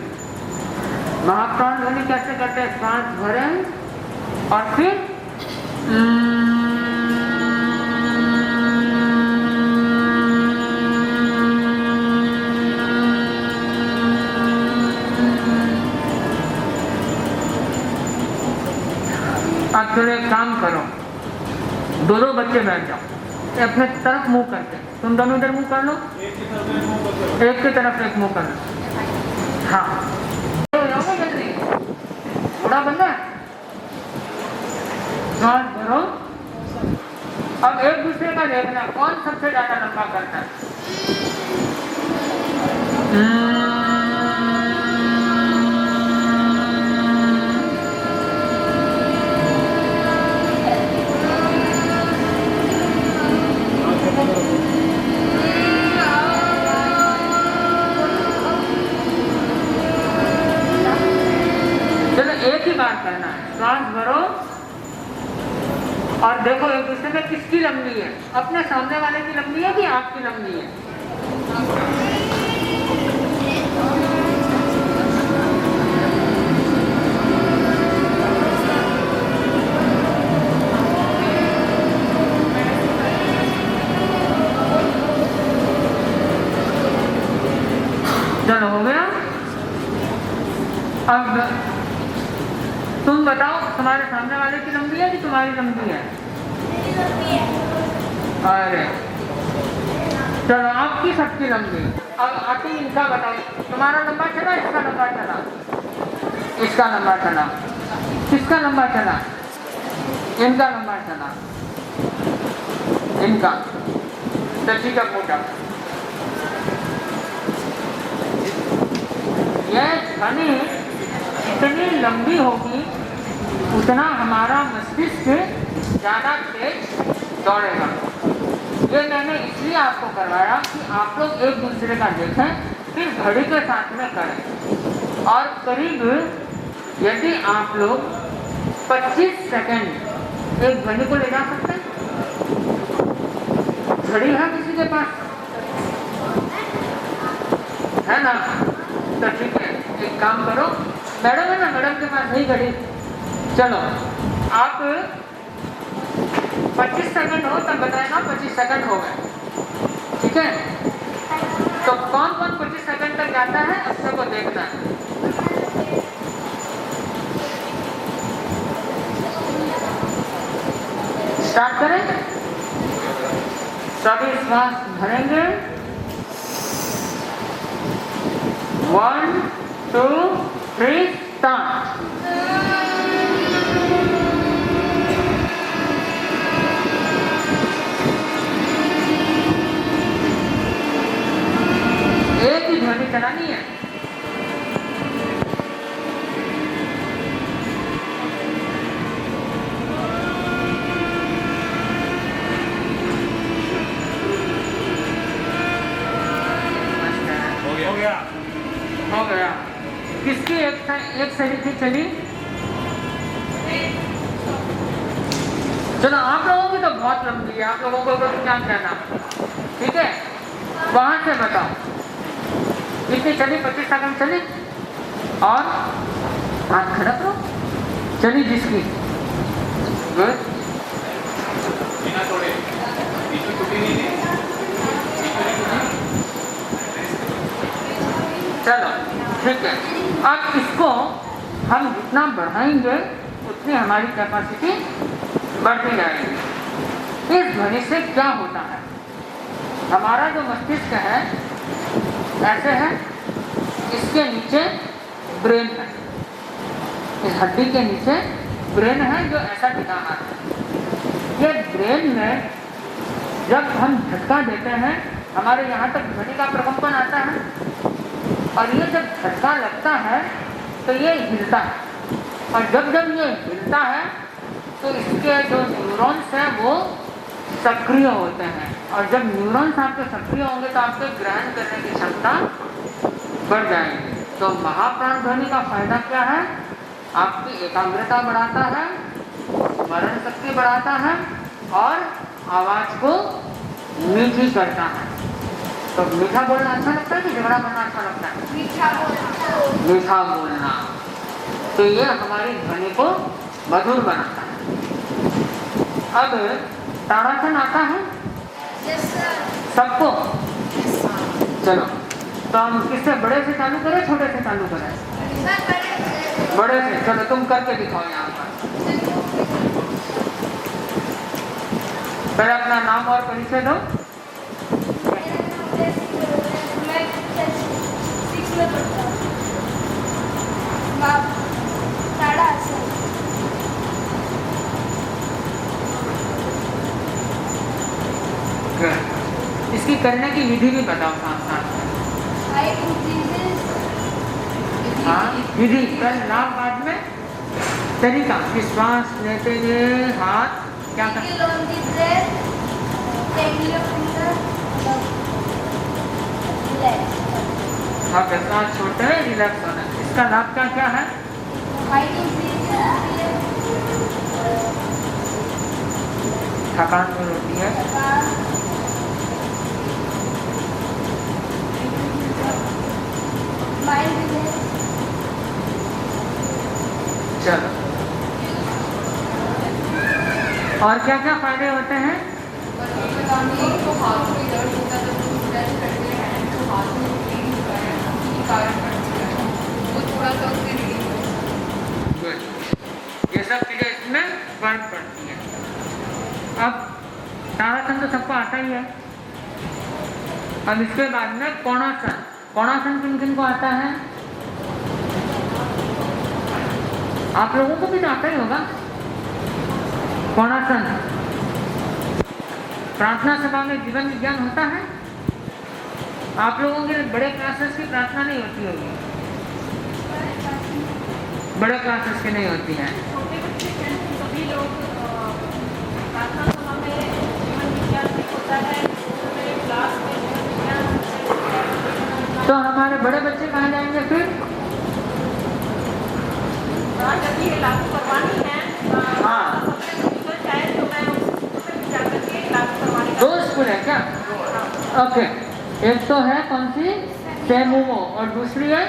महाप्राण ध्वनि कैसे करते हैं? सांस भरें और फिर आप चलो एक काम करो, 2 बच्चे बैठ जाओ अपने तरफ मुंह करके। तुम दोनों इधर मुंह कर लो, एक की तरफ एक मुंह कर लो। हाँ जल्दी, थोड़ा बंदा सांस भरो। अब एक दूसरे का देखना कौन सबसे ज्यादा लंबा करता है। एक ही बात करना है, सांस भरो और देखो एक दूसरे में किसकी लंबी है। अपने सामने वाले की लंबी है कि आपकी लंबी है? चलो हो गया। अब बताओ, तुम्हारे सामने वाले की लंबी है कि तुम्हारी लंबी है? अरे चलो, आपकी सबकी लंबी। अब आती इनका बताओ, तुम्हारा लंबा चला, इसका लंबा चला, इसका लंबा चला, किसका लंबा चला? इनका लंबा चला, इनका। तो ठीक है, मोटा। यह ध्वनि जितनी लंबी होगी उतना हमारा मस्तिष्क ज्यादा तेज दौड़ेगा। ये मैंने इसलिए आपको करवाया कि आप लोग एक दूसरे का देखें, फिर घड़ी के साथ में करें। और करीब यदि आप लोग 25 सेकंड एक ध्वनि को ले जा सकते हैं। घड़ी है किसी के पास? है ना? तो ठीक है, एक काम करो, मैडम है ना, मैडम के पास नहीं घड़ी। चलो, आप 25 सेकंड हो तब बताएगा 25 सेकंड हो गए, ठीक है? तो कौन कौन 25 सेकंड तक जाता है अब सबको देखना है। स्टार्ट करें। सभी श्वास भरेंगे। 1 2 3 स्टार्ट। एक ही ध्वनि चलानी है। हो गया। किसकी एक सही थी चली? चलो, आप लोगों की तो बहुत लंबी है, आप लोगों को क्या कहना, ठीक है? वहां से बताओ कितनी चली? 25 सेकंड चली। और हाथ खड़ा करो। चली जिसकी। गुड। चलो ठीक है। अब इसको हम जितना बढ़ाएंगे उतनी हमारी कैपेसिटी बढ़ती जाएगी। इस ध्वनि से क्या होता है? हमारा जो मस्तिष्क है ऐसे है, इसके नीचे ब्रेन है, इस हड्डी के नीचे ब्रेन है जो ऐसा ठिकाना है। ये ब्रेन में जब हम झटका देते हैं हमारे यहाँ तक ध्वनि का प्रकम्पन आता है, और ये जब झटका लगता है तो ये हिलता है, और जब जब ये हिलता है तो इसके जो न्यूरॉन्स हैं वो सक्रिय होते हैं, और जब न्यूरॉन्स आपके सक्रिय होंगे तो आपके ग्रहण करने की क्षमता बढ़ जाएगी। तो महाप्राण ध्वनि का फायदा क्या है? आपकी एकाग्रता बढ़ाता है, स्मरण शक्ति बढ़ाता है, और आवाज को मीठी करता है। तो मीठा बोलना अच्छा लगता है कि झगड़ा करना अच्छा लगता है? मीठा बोलना। मीठा बोलना। तो ये हमारी ध्वनि को मधुर बनाता है। अब ताड़ासन आता है सबको? चलो, तो हम किससे, बड़े से चालू करें छोटे से चालू करें? बड़े से। चलो तुम करके दिखाओ यहाँ पर। पहले अपना नाम और परिचय दो। इसकी करने की विधि भी बताओ साथ साथ। हाँ, विधि कर, नाम बाद में। तरीका कि श्वास लेते हुए हाथ क्या करते? हाँ, श्वास छोड़ते हुए रिलैक्स होना। इसका लाभ क्या क्या है? थकान दूर होती है। चलो, और क्या क्या फायदे होते हैं? अब तारासन तो सबको आता ही है। अब इसके बाद में कोणासन। कोणासन किन किन को आता है? आप लोगों को भी तो आता ही होगा। कोणासन प्रार्थना सभा में जीवन विज्ञान होता है। आप लोगों के बड़े क्लासेस की प्रार्थना नहीं होती होगी, बड़े क्लासेस की नहीं होती है। सभी लोग प्रार्थना सभा में जीवन विज्ञान भी होता है, क्लास में जीवन विज्ञान। तो हमारे बड़े बच्चे कहाँ जाएंगे फिर? जब ये लागू करवानी है हाँ, चाहे तो मैं उस स्कूल में जाकर के लागू करवानी। 2 स्कूल है क्या? ओके, एक तो है कौन सी? सेमुमो, और दूसरी है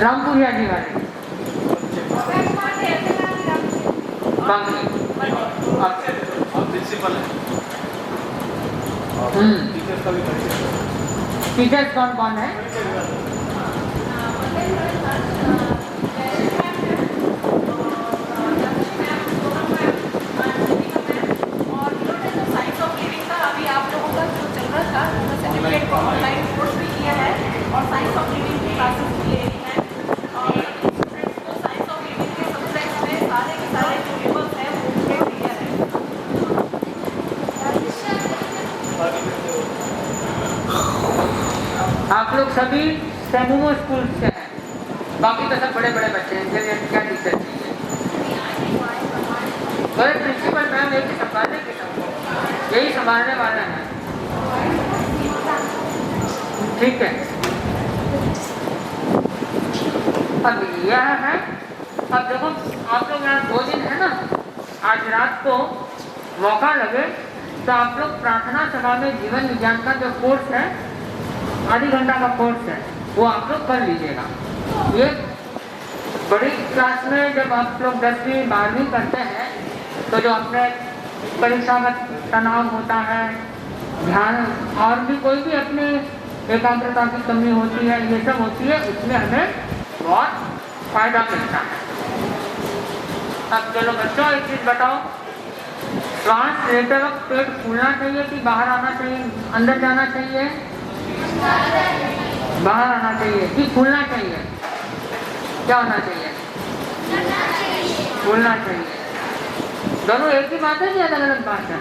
रामपुरिया जी वाली प्रिंसिपल है। टीचर्स कौन कौन है? साइंस ऑफ लिविंग का अभी आप लोगों का जो चल रहा था, सर्टिफिकेट को ऑनलाइन कोर्स भी किया है और साइंस ऑफ लिविंग की क्लासेस भी ले रही हैं। और स्टूडेंट्स को साइंस ऑफ लिविंग के सब्जेक्ट्स में सारे के सारे जो पेपर्स हैं वो पूरे क्लियर है। आप लोग सभी सेमुमो स्कूल से हैं, बाकी तो सब बड़े बड़े बच्चे हैं, जिन्हें क्या टीचर चाहिए। बड़े प्रिंसिपल मैम एक ही संभालने के सबको, यही संभालने वाला है, ठीक है। अब यह है, अब देखो आप लोग यहाँ 2 दिन है ना, आज रात को मौका लगे तो आप लोग प्रार्थना सभा में जीवन विज्ञान का जो कोर्स है, आधी घंटा का कोर्स है, वो आप लोग कर लीजिएगा। ये बड़ी क्लास में जब आप लोग 10वीं 12वीं करते हैं तो जो अपने परीक्षा का तनाव होता है, ध्यान और भी कोई भी अपनी एकाग्रता की कमी होती है, ये सब होती है, उसमें हमें बहुत फायदा मिलता है। अब चलो बच्चों एक चीज़ बताओ, श्वास लेते वक्त पेट फूलना चाहिए कि बाहर आना चाहिए, अंदर जाना चाहिए? बाहर आना चाहिए कि फूलना चाहिए? क्या होना चाहिए? फूलना चाहिए। दोनों एक ही बात है कि अलग अलग बात है?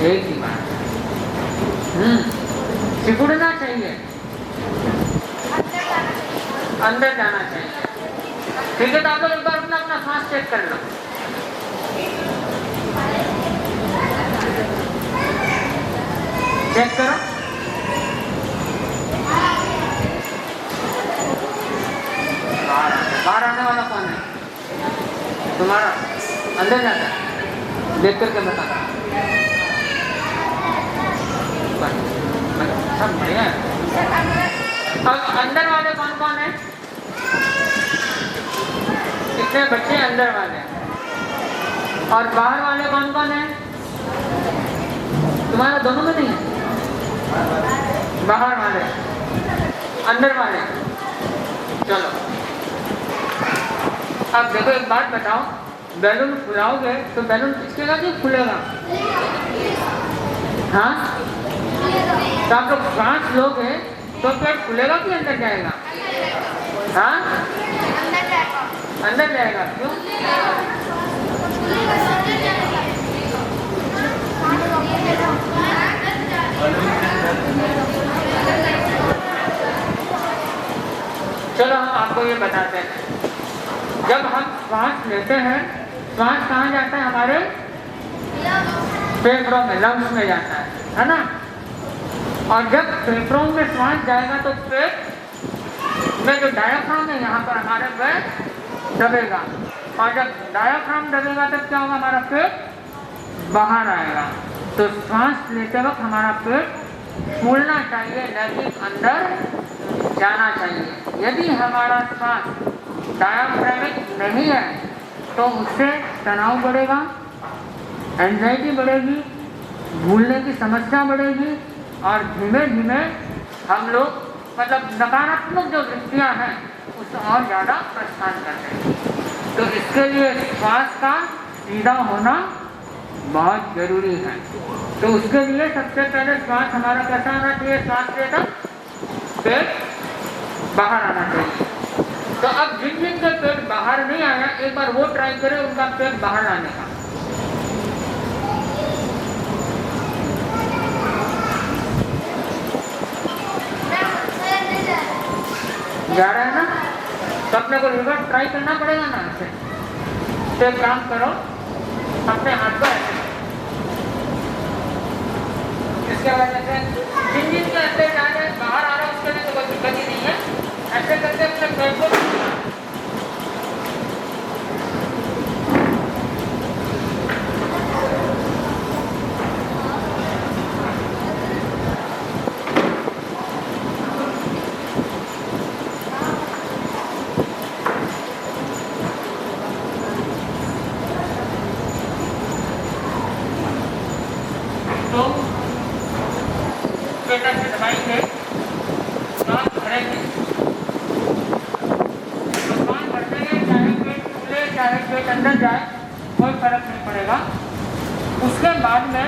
एक ही बात है। सिकुड़ना चाहिए, अंदर जाना चाहिए, ठीक है। तो आप लोग एक बार अपना अपना सांस चेक कर लो। चेक करो, बाहर आने वाला कौन है? तुम्हारा अंदर जाता है, देख करके बता। सब बढ़िया है। अब अंदर वाले कौन कौन है? कितने बच्चे अंदर वाले हैं? और बाहर वाले कौन कौन है? तुम्हारा दोनों में नहीं है? बाहर वाले, अंदर वाले। चलो अब देखो एक बात बताओ, बैलून फुलाओगे तो बैलून खिंचेगा कि खुलेगा? हाँ, तो आप लोग सांस लोगे तो पेट खुलेगा कि अंदर जाएगा? हाँ, अंदर जाएगा। क्यों? चलो हम आपको ये बताते हैं, जब हम श्वास लेते हैं, श्वास कहाँ जाता है? हमारे फेफड़ों में, लंग्स में जाता है ना। और जब फेफड़ों में श्वास जाएगा तो पेट में जो डायाफ्राम है यहाँ पर हमारे पेट दबेगा, और जब डायाफ्राम दबेगा तब क्या होगा? हमारा पेट बाहर आएगा। तो श्वास लेते वक्त हमारा पेट फूलना चाहिए, नहीं अंदर जाना चाहिए। यदि हमारा श्वास डायाफ्रामिक नहीं है तो उससे तनाव बढ़ेगा, एंजाइटी बढ़ेगी, भूलने की समस्या बढ़ेगी, और धीमे धीमे हम लोग मतलब नकारात्मक जो वृत्तियाँ हैं उससे और ज़्यादा प्रस्थान करते हैं। तो इस उसके लिए श्वास का सीधा होना बहुत जरूरी है। तो उसके लिए सबसे पहले श्वास हमारा कैसा आना चाहिए? श्वास लेकर पेट बाहर आना चाहिए। तो अब जिन जिन का पेट बाहर नहीं आया, एक बार वो ट्राई करें उनका पेट बाहर आने का। जा रहा है ना? तो अपने को रिवर्स ट्राई करना पड़ेगा ना ऐसे। तो एक काम करो, अपने हाथ को ऐसे, इसके वजह से जिन जिन के ऐसे जा रहे हैं बाहर आ रहा है, उसके लिए तो कोई दिक्कत ही नहीं है। ऐसे करके अपने पेट को दबाएंगे, सांस भरेंगे। सांस भरते हैं, चाहे पेट फूले चाहे पेट अंदर जाए, कोई फर्क नहीं पड़ेगा। उसके बाद में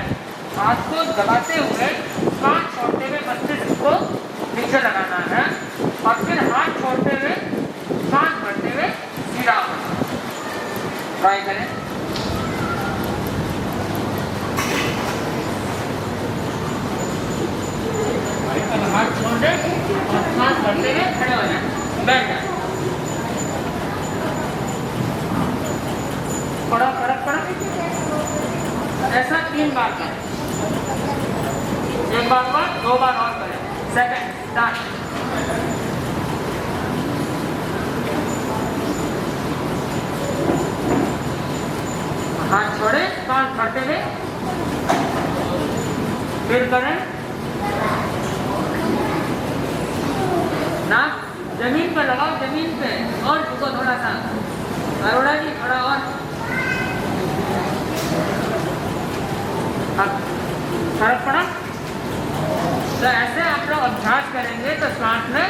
हाथ को दबाते हुए सांस छोड़ते हुए मस्तिष्क को नीचे लगाना है और फिर हाथ छोड़ते हुए सांस भरते हुए सीधा ट्राई करें। हाथ छोड़ दे और सांस भरते हुए खड़े हो जाए, बैठ जाए। थोड़ा फर्क पड़ा? ऐसा 3 बार करें, 1 बार पर 2 बार और करें। Second start. हाथ छोड़े, सांस भरते हुए फिर करें। नाक जमीन पर लगाओ, जमीन पे और झुको थोड़ा सा। अरोड़ा जी थोड़ा और। अब फर्क पड़ा? तो ऐसे आप लोग अभ्यास करेंगे तो सांस में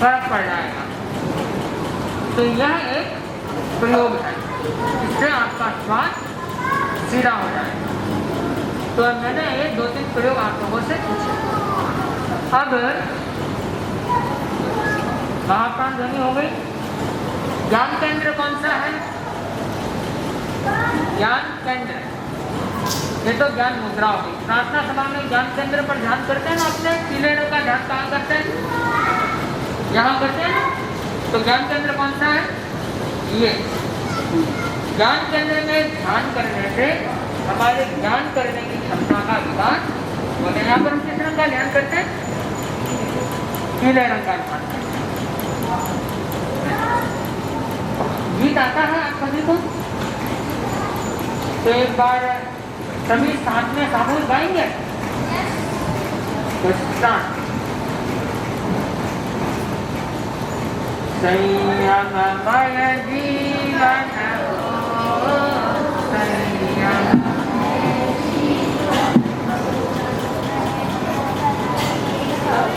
फर्क पड़ जाएगा। तो यह एक प्रयोग है, इससे आपका श्वास सीधा हो जाएगा। तो अब मैंने ये 2-3 प्रयोग आप लोगों से पूछे। अब महाप्राण ध्वनि हो गई। ज्ञान केंद्र कौन सा है? ज्ञान केंद्र, ये तो ज्ञान मुद्रा हो गई। प्रार्थना सभा में ज्ञान केंद्र पर ध्यान करते हैं ना, अपने पीले रंग का ध्यान कहाँ करते हैं? यहाँ करते हैं ना। तो ज्ञान केंद्र कौन सा है? ये ज्ञान केंद्र में ध्यान करने से हमारे ज्ञान करने की क्षमता का विकास होता है। यहाँ पर हम किस रंग का ध्यान करते हैं? पीले रंग का ध्यान करते हैं। गीत आता है आप सभी को? तो एक बार सभी साथ में सामूहिक गाएंगे। तो स्टार्ट। संयममय जीवन हो, संयम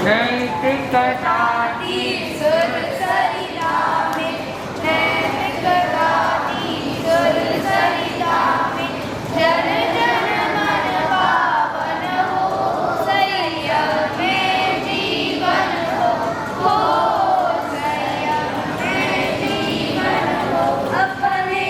नैतिकता अपने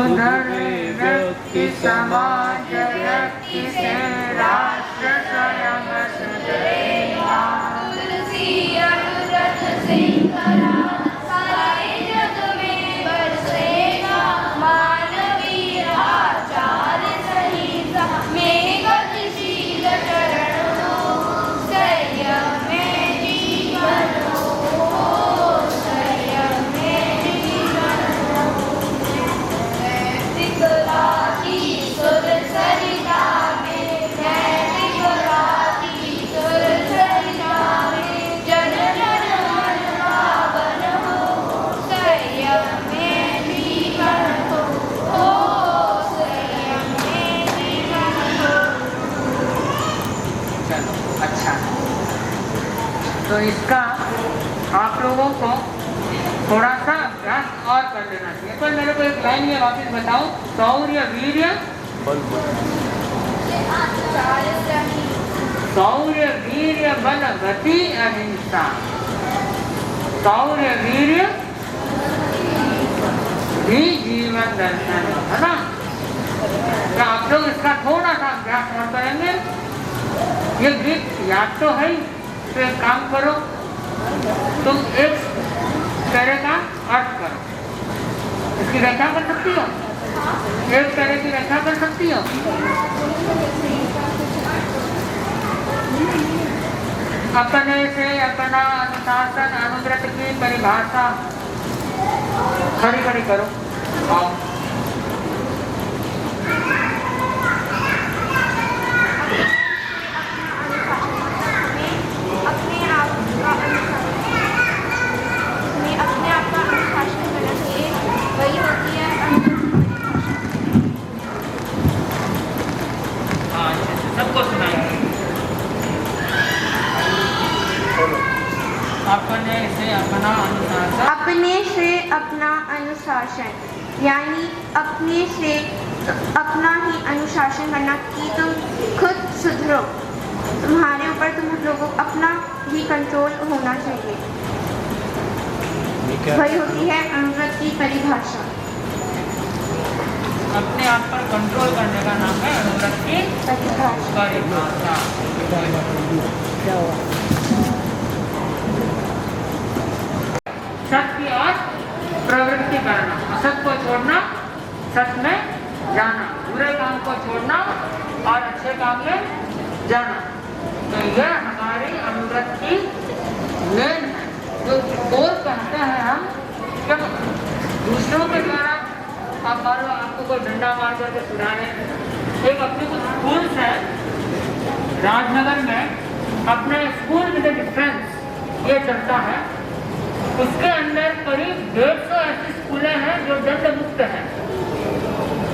धर्म व्यक्ति समाज व्यक्ति से राष्ट्र स्वयं सुधरेगा। तुलसी अनुरथ सिंकरा सारे जग में बरसेगा। मानवीय आचार संहिता में गतिशील चरण हो। संयम में जीवन हो। संयम में जीवन हो। नैतिक राखी सुर सरिता में। नैतिक राखी सुर सरिता में। जन जन मन पावन हो। संयम में जीवन हो। संयम में जीवन हो। चलो अच्छा, तो इसका आप लोगों को थोड़ा सा अभ्यास और कर लेना चाहिए। पर मेरे को एक लाइन में वापस बताओ। शौर्य वीर्य शौर्य वीर्य बल गति अहिंसा। शौर्य वीर्य ही जीवन दर्शन है ना। तो आप लोग इसका थोड़ा सा अभ्यास और करेंगे। ये गीत याद तो है ही, तो एक काम करो, तुम एक तरह का अर्थ करो। इसकी व्याख्या कर सकती हो? एक तरह की व्याख्या कर सकती हो? अपने से अपना अनुशासन अनुव्रत की परिभाषा खड़ी खड़ी करो। आओ अपने आप का अनुशासन करना चाहिए। वही होती है हाँ, सबको सुनाएंगे। अपने से अपना अनुशासन। अपने से अपना अनुशासन, यानी अपने से अपना ही अनुशासन करना कि तुम खुद सुधरो। तुम्हारे ऊपर तुम लोगों को अपना ही कंट्रोल होना चाहिए। वही होती है अनुव्रत की परिभाषा। अपने आप पर कंट्रोल करने का नाम है अनुव्रत की परिभाषा। सत्य और प्रवृत्ति करना, असत को छोड़ना, सत में जाना, बुरे काम को छोड़ना और अच्छे काम में जाना। तो यह हमारी अनुव्रत की मेन जो कोर्स कहते हैं हम। जब दूसरों के द्वारा आप मान लो आपको कोई डंडा मार करके सुनाने, एक अपने कुछ स्कूल्स है राजनगर में, अपने स्कूल विद डिफरेंस ये चलता है। उसके अंदर करीब 150 ऐसी स्कूलें हैं जो दंड मुक्त हैं,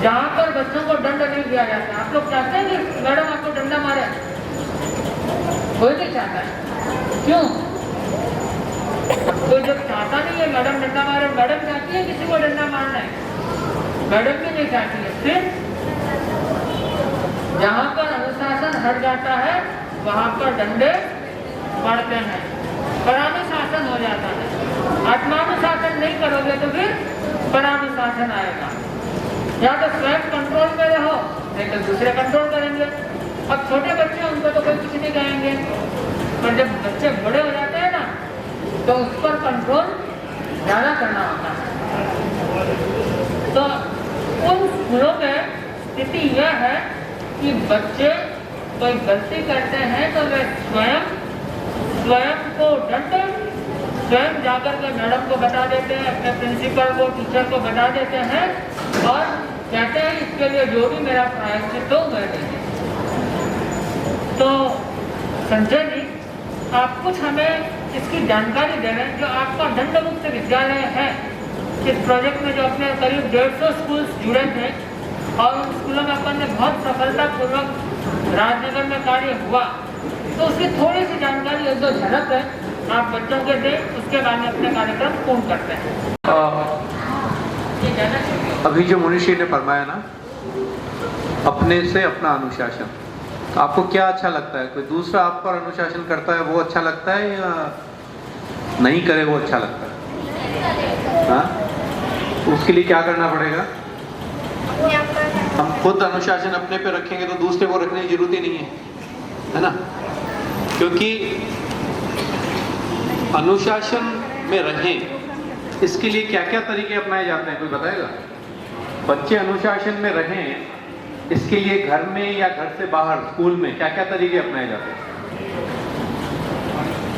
जहाँ पर बच्चों को दंड नहीं दिया जाता। आप लोग चाहते हैं कि मैडम आपको डंडा मारे? कोई नहीं चाहता है। क्यों? कोई जब चाहता नहीं है मैडम डंडा मारे। मैडम चाहती है किसी को डंडा मारना है, मैडम भी नहीं चाहती है। फिर जहाँ पर अनुशासन हट जाता है वहाँ पर डंडे पड़ते हैं, परानुशासन हो जाता है। आत्मानुशासन नहीं करोगे तो फिर परानुशासन आएगा। या तो स्वयं कंट्रोल में रहो, नहीं तो दूसरे कंट्रोल करेंगे। अब छोटे बच्चे उनको तो कोई कुछ नहीं कहेंगे, पर जब बच्चे बड़े हो जाते हैं ना तो उस पर कंट्रोल ज़्यादा करना होता है। तो उन स्कूलों में स्थिति यह है कि बच्चे कोई गलती करते हैं तो वे स्वयं को दंड स्वयं जाकर के मैडम को बता देते हैं, अपने प्रिंसिपल को, टीचर को बता देते हैं और कहते हैं इसके लिए जो भी मेरा प्रायश्चित हो मैं देंगे। तो संजय जी, आप कुछ हमें इसकी जानकारी दे रहे हैं। जो आपका दंड मुक्त विद्यालय है, इस प्रोजेक्ट में जो अपने करीब 150 स्कूल जुड़े थे और उन स्कूलों में अपन ने बहुत सफलतापूर्वक राजनगर में कार्य हुआ, तो उसकी थोड़ी सी जानकारी एक दो झलक है आप बच्चों के दें, उसके बाद में अपने कार्यक्रम पूर्ण करते हैं। अभी जो मुनीषी ने फरमाया ना, अपने से अपना अनुशासन, तो आपको क्या अच्छा लगता है? कोई दूसरा आप पर अनुशासन करता है वो अच्छा लगता है या नहीं करे वो अच्छा लगता है? हाँ, उसके लिए क्या करना पड़ेगा? अपने आप पर हम खुद अनुशासन अपने पे रखेंगे तो दूसरे को रखने की जरूरत ही नहीं है ना? क्योंकि अनुशासन में रहें इसके लिए क्या क्या तरीके अपनाए जाते हैं, कोई बताएगा? बच्चे अनुशासन में रहें इसके लिए घर में या घर से बाहर स्कूल में क्या क्या तरीके अपनाए जाते हैं?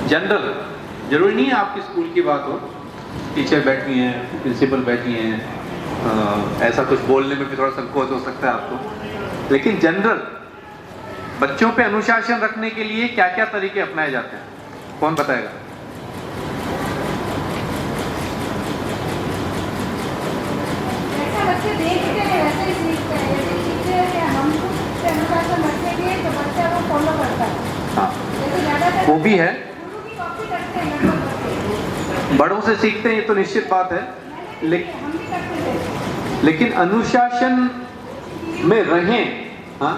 जनरल, जरूरी नहीं है आपकी स्कूल की बात हो, टीचर बैठी हैं, प्रिंसिपल बैठी हैं, ऐसा कुछ बोलने में भी थोड़ा संकोच हो सकता है आपको, लेकिन जनरल बच्चों पे अनुशासन रखने के लिए क्या क्या तरीके अपनाए जाते हैं, कौन बताएगा? बच्चे देखते हैं वैसे ही सीखते हैं, यदि सीखते हैं कि हम कुछ अनुशासन रखेंगे तो बच्चा वो फॉलो करता है। हाँ, जैसे ज़्यादातर वो भी है, गुरु की कॉपी करते हैं, बड़ों से सीखते हैं ये तो निश्चित बात है, हम भी करते थे। लेकिन अनुशासन में रहें, हाँ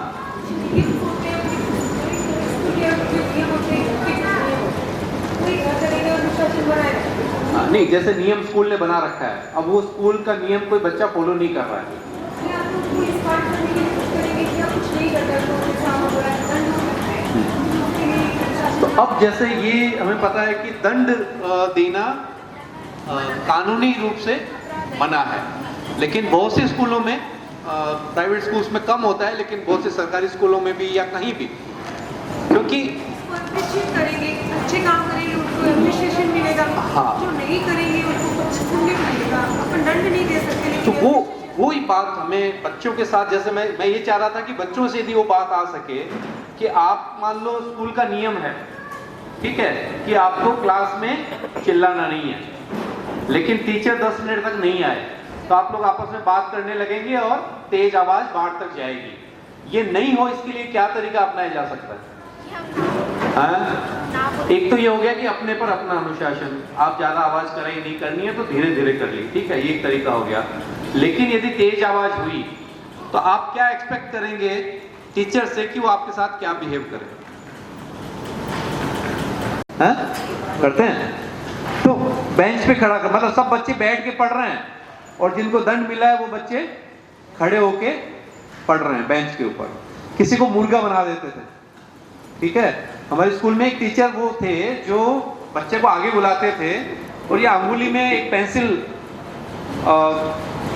नहीं, जैसे नियम स्कूल ने बना रखा है, अब वो स्कूल का नियम कोई बच्चा फॉलो नहीं कर रहा है, तो अब जैसे ये हमें पता है कि दंड देना कानूनी रूप से मना है, लेकिन बहुत से स्कूलों में, प्राइवेट स्कूल्स में कम होता है, लेकिन बहुत से सरकारी स्कूलों में भी या कहीं भी, क्योंकि करेंगे, अच्छे काम करेंगे उनको एप्रिशिएशन मिलेगा, हाँ, जो नहीं करेंगे उनको कुछ पुण्य मिलेगा, अपन दंड नहीं दे सकते। तो वो ही बात हमें बच्चों के साथ, जैसे मैं ये चाह रहा था कि बच्चों से यदि वो बात आ सके कि आप मान लो स्कूल का नियम है, ठीक है, कि आपको क्लास में चिल्लाना नहीं है, लेकिन टीचर 10 मिनट तक नहीं आए तो आप लोग आपस में बात करने लगेंगे और तेज आवाज बाहर तक जाएगी। ये नहीं हो, इसके लिए क्या तरीका अपनाया जा सकता है? हाँ? एक तो ये हो गया कि अपने पर अपना अनुशासन, आप ज्यादा आवाज करें, नहीं करनी है तो धीरे धीरे कर ली, ठीक है, ये एक तरीका हो गया। लेकिन यदि तेज आवाज हुई तो आप क्या एक्सपेक्ट करेंगे टीचर से कि वो आपके साथ क्या बिहेव करे? हाँ? करते हैं तो बेंच पे खड़ा कर, मतलब सब बच्चे बैठ के पढ़ रहे हैं और जिनको दंड मिला है वो बच्चे खड़े होके पढ़ रहे हैं बेंच के ऊपर, किसी को मुर्गा बना देते थे, ठीक है। हमारे स्कूल में एक टीचर वो थे जो बच्चे को आगे बुलाते थे और ये अंगुली में एक पेंसिल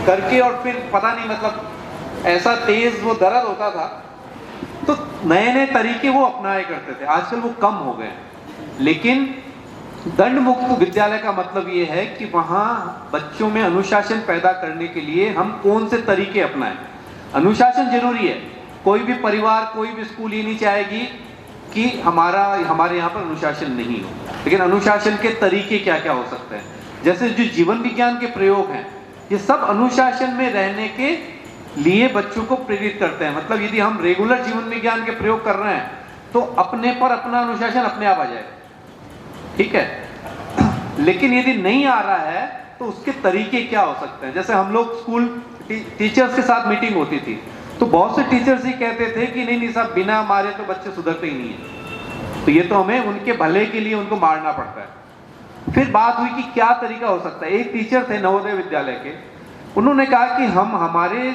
करके और फिर पता नहीं, मतलब ऐसा तेज वो दर्द होता था, तो नए नए तरीके वो अपनाया करते थे। आजकल वो कम हो गए, लेकिन दंड मुक्त विद्यालय का मतलब ये है कि वहां बच्चों में अनुशासन पैदा करने के लिए हम कौन से तरीके अपनाएं। अनुशासन जरूरी है, कोई भी परिवार, कोई भी स्कूल ये नहीं चाहेगी कि हमारे यहाँ पर अनुशासन नहीं हो, लेकिन अनुशासन के तरीके क्या क्या हो सकते हैं। जैसे जो जीवन विज्ञान के प्रयोग हैं, ये सब अनुशासन में रहने के लिए बच्चों को प्रेरित करते हैं। मतलब यदि हम रेगुलर जीवन विज्ञान के प्रयोग कर रहे हैं तो अपने पर अपना अनुशासन अपने आप आ जाएगा, ठीक है। लेकिन यदि नहीं आ रहा है तो उसके तरीके क्या हो सकते हैं। जैसे हम लोग स्कूल टीचर्स के साथ मीटिंग होती थी तो बहुत से टीचर्स ही कहते थे कि नहीं साहब, बिना मारे तो बच्चे सुधरते ही नहीं है, तो ये तो हमें उनके भले के लिए उनको मारना पड़ता है। फिर बात हुई कि क्या तरीका हो सकता है। एक टीचर थे नवोदय विद्यालय के, उन्होंने कहा कि हम हमारे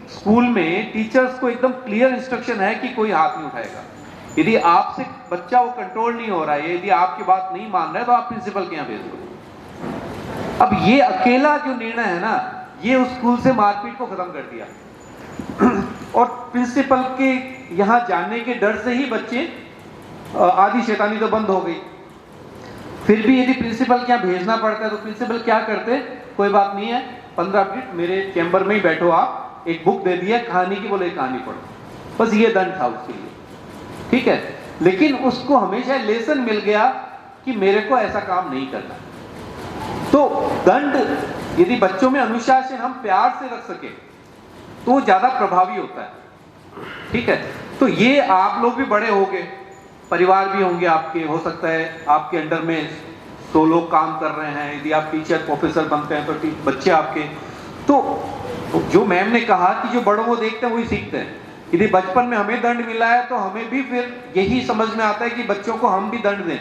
स्कूल में टीचर्स को एकदम क्लियर इंस्ट्रक्शन है कि कोई हाथ नहीं उठाएगा। यदि आपसे बच्चा वो कंट्रोल नहीं हो रहा है, यदि आपकी बात नहीं मान रहा है तो आप प्रिंसिपल के यहाँ भेज दो। अब ये अकेला जो निर्णय है ना, ये उस स्कूल से मारपीट को खत्म कर दिया और प्रिंसिपल के यहाँ जाने के डर से ही बच्चे आधी शैतानी तो बंद हो गई। फिर भी यदि प्रिंसिपल के यहाँ भेजना पड़ता है तो प्रिंसिपल क्या करते, कोई बात नहीं है, 15 मिनट मेरे चैम्बर में ही बैठो, आप एक बुक दे दिया कहानी की, बोले कहानी पढ़ो, बस ये दंड था उसके लिए, ठीक है। लेकिन उसको हमेशा लेसन मिल गया कि मेरे को ऐसा काम नहीं करना। तो दंड यदि बच्चों में अनुशासन हम प्यार से रख सके तो ज्यादा प्रभावी होता है, ठीक है। तो ये आप लोग भी बड़े होंगे, परिवार भी होंगे आपके, हो सकता है आपके अंडर में 100 लोग काम कर रहे हैं। यदि आप टीचर प्रोफेसर बनते हैं तो बच्चे आपके, तो जो मैम ने कहा कि जो बड़ों को देखते हैं वही सीखते हैं। यदि बचपन में हमें दंड मिला है तो हमें भी फिर यही समझ में आता है कि बच्चों को हम भी दंड दें।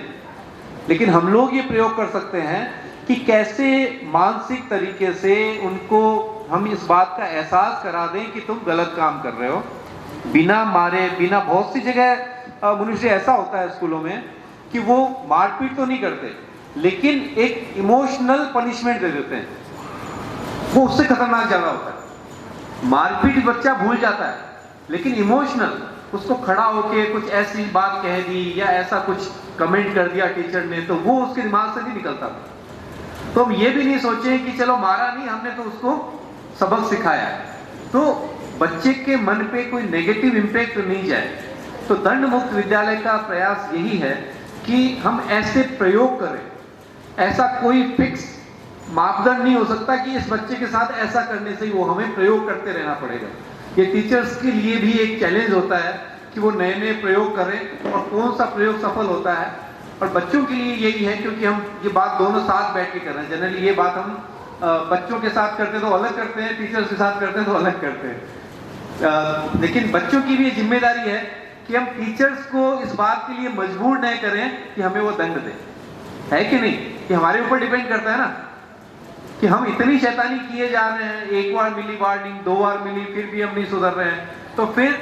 लेकिन हम लोग ये प्रयोग कर सकते हैं कि कैसे मानसिक तरीके से उनको हम इस बात का एहसास करा दें कि तुम गलत काम कर रहे हो, बिना मारे, बिना, बहुत सी जगह मनुष्य ऐसा होता है स्कूलों में कि वो मारपीट तो नहीं करते लेकिन एक इमोशनल पनिशमेंट दे देते हैं, वो उससे खतरनाक ज्यादा होता है। मारपीट बच्चा भूल जाता है लेकिन इमोशनल, उसको खड़ा होके कुछ ऐसी बात कह दी या ऐसा कुछ कमेंट कर दिया टीचर ने, तो वो उसके दिमाग से नहीं निकलता। तो हम ये भी नहीं सोचे कि चलो मारा नहीं, हमने तो उसको सबक सिखाया, तो बच्चे के मन पे कोई नेगेटिव इम्पैक्ट नहीं जाए। तो दंड मुक्त विद्यालय का प्रयास यही है कि हम ऐसे प्रयोग करें। ऐसा कोई फिक्स मापदंड नहीं हो सकता कि इस बच्चे के साथ ऐसा करने से ही वो, हमें प्रयोग करते रहना पड़ेगा। ये टीचर्स के लिए भी एक चैलेंज होता है कि वो नए नए प्रयोग करें और कौन सा प्रयोग सफल होता है, और बच्चों के लिए यही है क्योंकि हम ये बात दोनों साथ बैठ के कर रहे हैं। जनरली ये बात हम बच्चों के साथ करते तो अलग करते हैं, टीचर्स के साथ करते हैं तो अलग करते हैं, लेकिन बच्चों की भी जिम्मेदारी है कि हम टीचर्स को इस बात के लिए मजबूर नहीं करें कि हमें वो दंड दें, है कि नहीं? कि हमारे ऊपर डिपेंड करता है ना कि हम इतनी शैतानी किए जा रहे हैं, एक बार मिली वार्निंग, 2 बार मिली, फिर भी हम नहीं सुधर रहे हैं, तो फिर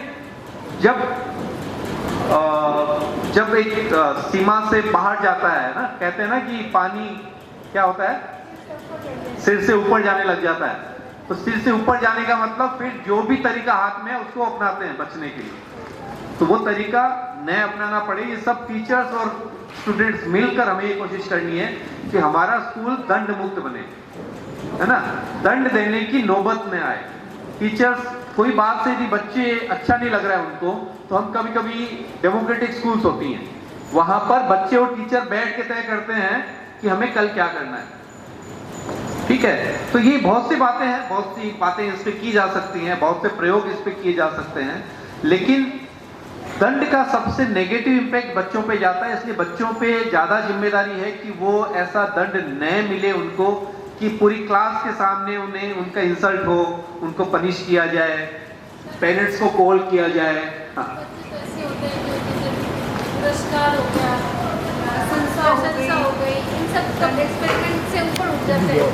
जब एक सीमा से बाहर जाता है ना, कहते हैं ना कि पानी क्या होता है, सिर से ऊपर जाने लग जाता है, तो सिर से ऊपर जाने का मतलब फिर जो भी तरीका हाथ में है उसको अपनाते हैं बचने के लिए। तो वो तरीका नए अपनाना पड़े। ये सब टीचर्स और स्टूडेंट्स मिलकर हमें ये कोशिश करनी है कि हमारा स्कूल दंड मुक्त बने, है ना, दंड देने की नौबत में आए। टीचर्स कोई बात से यदि बच्चे अच्छा नहीं लग रहा है उनको, तो हम कभी कभी डेमोक्रेटिक स्कूल्स होती हैं, वहां पर बच्चे और टीचर बैठ के तय करते हैं कि हमें कल क्या करना है, ठीक है? तो ये बहुत सी बातें हैं, बहुत सी बातें इस पे की जा सकती हैं, बहुत से प्रयोग इस पे किए जा सकते हैं, लेकिन दंड का सबसे नेगेटिव इम्पैक्ट बच्चों पे जाता है। इसलिए बच्चों पे ज्यादा जिम्मेदारी है कि वो ऐसा दंड न मिले उनको कि पूरी क्लास के सामने उन्हें उनका इंसल्ट हो, उनको पनिश किया जाए, पेरेंट्स को कॉल किया जाए। हाँ, पुरस्कार हो गया, संस्था हो गई, इन सब का एक्सपेरिमेंट से ऊपर उठ जाते हैं,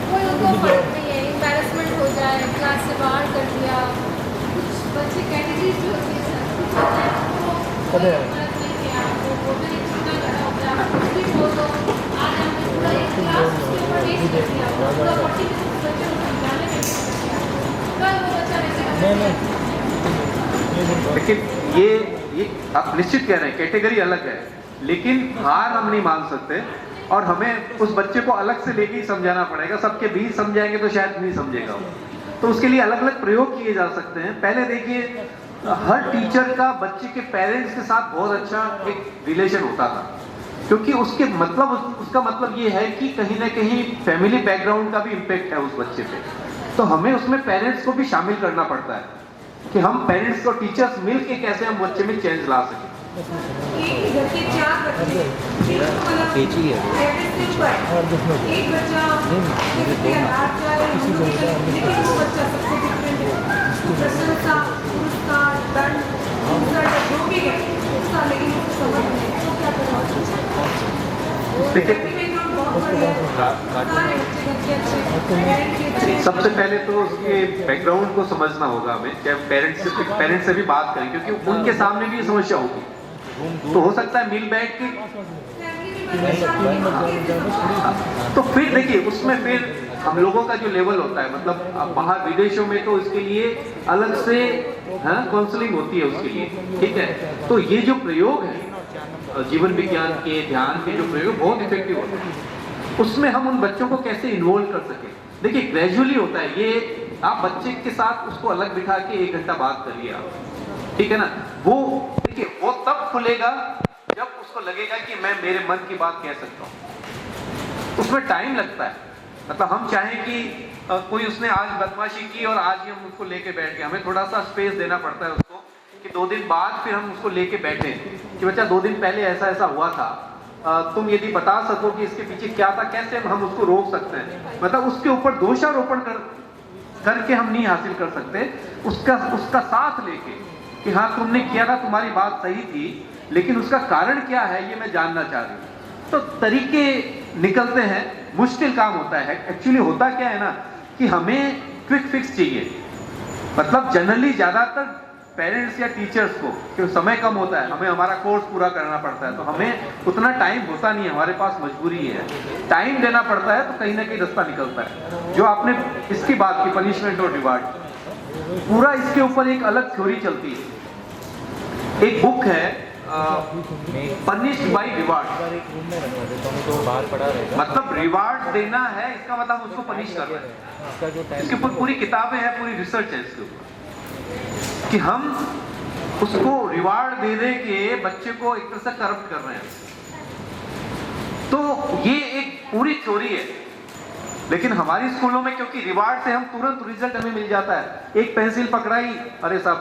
कोई उनको फर्क नहीं है, एम्बैरेसमेंट हो जाए, क्लास से बाहर कर दिया, कुछ बच्चे कैटेगरीज जो होती है कुछ होता है वो गलत नहीं किया, वो भी इतना गड़ा हो गया, कुछ भी बोल दो, आज हमने पूरा एक क्लास उसके ऊपर वेस्ट कर दिया, पूरा 40 बच्चे को समझाने में वेस्ट कर दिया, कल वो बच्चा वैसे लेकिन ये आप निश्चित कह रहे हैं कैटेगरी अलग है, लेकिन हार हम नहीं मान सकते और हमें उस बच्चे को अलग से लेके ही समझाना पड़ेगा। सबके बीच समझाएंगे तो शायद नहीं समझेगा वो, तो उसके लिए अलग अलग प्रयोग किए जा सकते हैं। पहले देखिए, हर टीचर का बच्चे के पेरेंट्स के साथ बहुत अच्छा एक रिलेशन होता था, क्योंकि उसके मतलब उसका मतलब ये है कि कहीं ना कहीं फैमिली बैकग्राउंड का भी इम्पैक्ट है उस बच्चे पे, तो हमें उसमें पेरेंट्स को भी शामिल करना पड़ता है कि हम पेरेंट्स और टीचर्स मिल के कैसे हम बच्चे में चेंज ला सकें। एक घर के 4 बच्चे, एक बच्चा लेकिन वो बच्चा सबसे डिफरेंट है, प्रशंसा, पुरस्कार, दंड, जो भी है उसका, लेकिन उसको समझ नहीं है, तो क्या करें? सबसे पहले तो उसके बैकग्राउंड को समझना होगा हमें, चाहे पेरेंट्स से भी बात करें, क्योंकि उनके सामने भी ये समस्या होगी, तो हो सकता है मिल बैठ के, तो फिर देखिए उसमें फिर हम लोगों का जो लेवल होता है, मतलब बाहर विदेशों में तो इसके लिए अलग से काउंसलिंग होती है उसके लिए, ठीक है? तो ये जो प्रयोग है जीवन विज्ञान के, ध्यान के जो प्रयोग बहुत इफेक्टिव होते हैं, उसमें हम उन बच्चों को कैसे इन्वॉल्व कर सके। देखिए ग्रेजुअली होता है ये, आप बच्चे के साथ उसको अलग बिठा के 1 घंटा बात करिए आप, ठीक है ना? वो देखिए वो तब खुलेगा जब उसको लगेगा कि मैं मेरे मन की बात कह सकता हूँ। उसमें टाइम लगता है, मतलब हम चाहें कि कोई उसने आज बदमाशी की और आज ही हम उसको लेके बैठ गए, हमें थोड़ा सा स्पेस देना पड़ता है उसको कि 2 दिन बाद फिर हम उसको लेके बैठे कि बच्चा 2 दिन पहले ऐसा ऐसा हुआ था, तुम यदि बता सको कि इसके पीछे क्या था, कैसे हम उसको रोक सकते हैं। मतलब उसके ऊपर दोषारोपण करके हम नहीं हासिल कर सकते, उसका साथ लेके कि हाँ तुमने किया था, तुम्हारी बात सही थी, लेकिन उसका कारण क्या है ये मैं जानना चाह रही हूँ। तो तरीके निकलते हैं, मुश्किल काम होता है। एक्चुअली होता क्या है ना कि हमें क्विक फिक्स चाहिए। मतलब जनरली ज्यादातर पेरेंट्स या टीचर्स को, क्योंकि समय कम होता है, हमें हमारा कोर्स पूरा करना पड़ता है, तो हमें उतना टाइम होता नहीं है, हमारे पास मजबूरी है, टाइम देना पड़ता है, तो कहीं ना कहीं रास्ता निकलता है। जो आपने इसकी बात की पनिशमेंट और रिवार्ड, पूरा इसके ऊपर एक अलग थ्योरी चलती है। एक बुक है पनिश्ड बाय रिवार्ड, मतलब रिवार्ड देना है, इसका मतलब उसको पनिश करना है। इसके ऊपर पूरी किताबें हैं, पूरी रिसर्च है इसके ऊपर, कि हम उसको रिवार्ड दे दे के बच्चे को एक तरह से करप्ट कर रहे हैं। तो ये एक पूरी थ्योरी है, लेकिन हमारी स्कूलों में क्योंकि रिवार्ड से हम तुरंत रिजल्ट हमें मिल जाता है। एक पेंसिल पकड़ाई, अरे साहब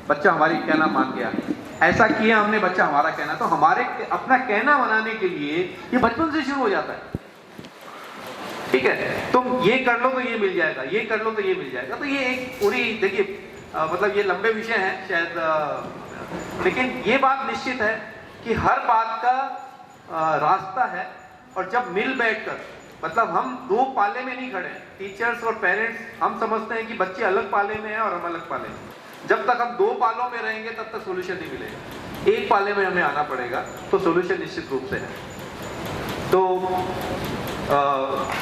बच्चा हमारी कहना मान गया, ऐसा किया हमने, बच्चा हमारा कहना, तो हमारे अपना कहना बनाने के लिए ये बचपन से शुरू हो जाता है। ठीक है, तुम ये कर लो तो ये मिल जाएगा, ये कर लो तो ये मिल जाएगा। तो ये एक पूरी, देखिए मतलब ये लंबे विषय हैं शायद, लेकिन ये बात निश्चित है कि हर बात का रास्ता है। और जब मिल बैठकर, मतलब हम दो पाले में नहीं खड़े, टीचर्स और पेरेंट्स, हम समझते हैं कि बच्चे अलग पाले में हैं और हम अलग पाले में। जब तक हम दो पालों में रहेंगे तब तक सोल्यूशन नहीं मिलेगा। एक पाले में हमें आना पड़ेगा, तो सोल्यूशन निश्चित रूप से है। तो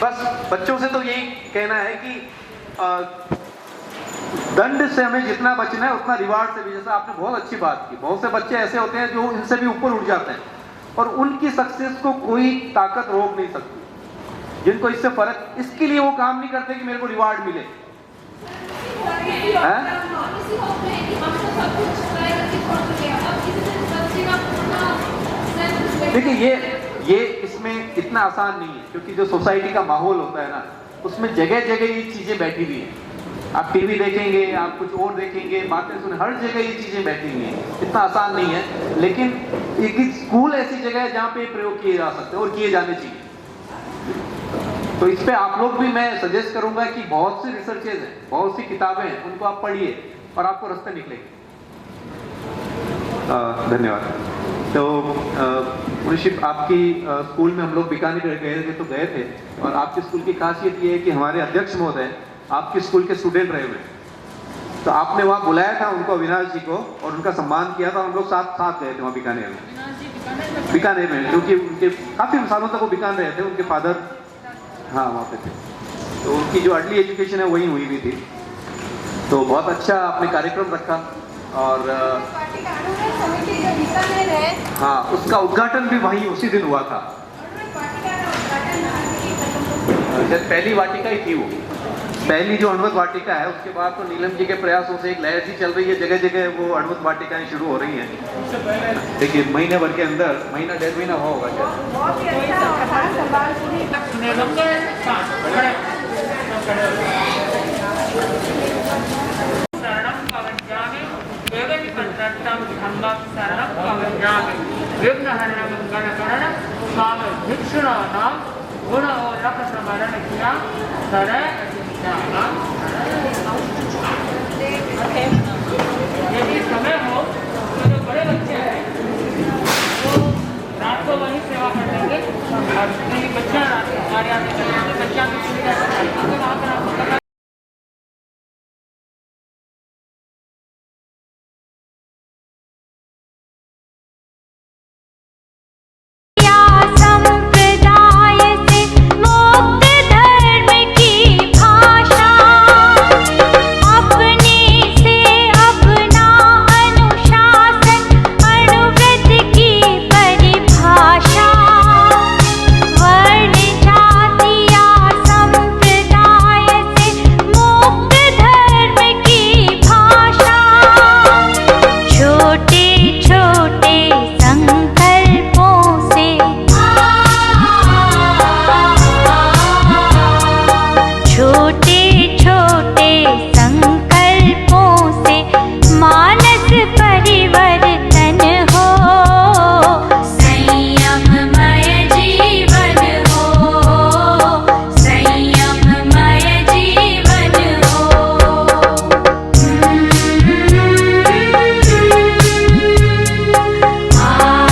बस बच्चों से तो यही कहना है कि दंड से हमें जितना बचना है उतना रिवार्ड से भी। जैसा आपने बहुत अच्छी बात की, बहुत से बच्चे ऐसे होते हैं जो इनसे भी ऊपर उठ जाते हैं और उनकी सक्सेस को कोई ताकत रोक नहीं सकती। जिनको इससे फर्क, इसके लिए वो काम नहीं करते कि मेरे को रिवार्ड मिले। देखिए ये इसमें इतना आसान नहीं है, क्योंकि जो सोसाइटी का माहौल होता है ना, उसमें जगह जगह ये चीजें बैठी हुई हैं। आप टीवी देखेंगे, आप कुछ और देखेंगे, बातें सुने, हर जगह ये चीजें बैठी हुई हैं। इतना आसान नहीं है, लेकिन एक स्कूल ऐसी जगह है जहाँ पे प्रयोग किए जा सकते हैं और किए जाने चाहिए। तो इस पे आप लोग भी, मैं सजेस्ट करूंगा कि बहुत सी रिसर्चेज हैं, बहुत सी किताबें हैं, उनको आप पढ़िए और आपको रास्ते निकलेंगे। धन्यवाद। तो ऋषिप, आपकी स्कूल में हम लोग बीकानेर गए थे, तो गए थे, और आपके स्कूल की खासियत ये है कि हमारे अध्यक्ष महोदय आपके स्कूल के स्टूडेंट रहे हुए, तो आपने वहाँ बुलाया था उनको, अविनाश जी को, और उनका सम्मान किया था। हम लोग साथ गए थे वहाँ बीकानेर में, क्योंकि उनके काफी सालों तक वो बीकानेर रहे थे, उनके फादर हाँ वहाँ पे थे, तो उनकी जो अर्ली एजुकेशन है वही हुई भी थी। तो बहुत अच्छा आपने कार्यक्रम रखा, और हाँ, उसका उद्घाटन भी वही उसी दिन हुआ था। जब पहली वाटिका ही थी, वो पहली जो अणुवत वाटिका है, उसके बाद तो नीलम जी के प्रयासों से एक लहर सी चल रही है, जगह जगह वो अणुवत वाटिकाएं शुरू हो रही हैं। देखिए महीने भर के अंदर, महीना डेढ़ महीना हुआ होगा यदि समय हो तो जो बड़े बच्चे हैं वो रात को वहीं सेवा कर लेंगे, और कई बच्चा रात को हमारे यहाँ बच्चा की सुविधा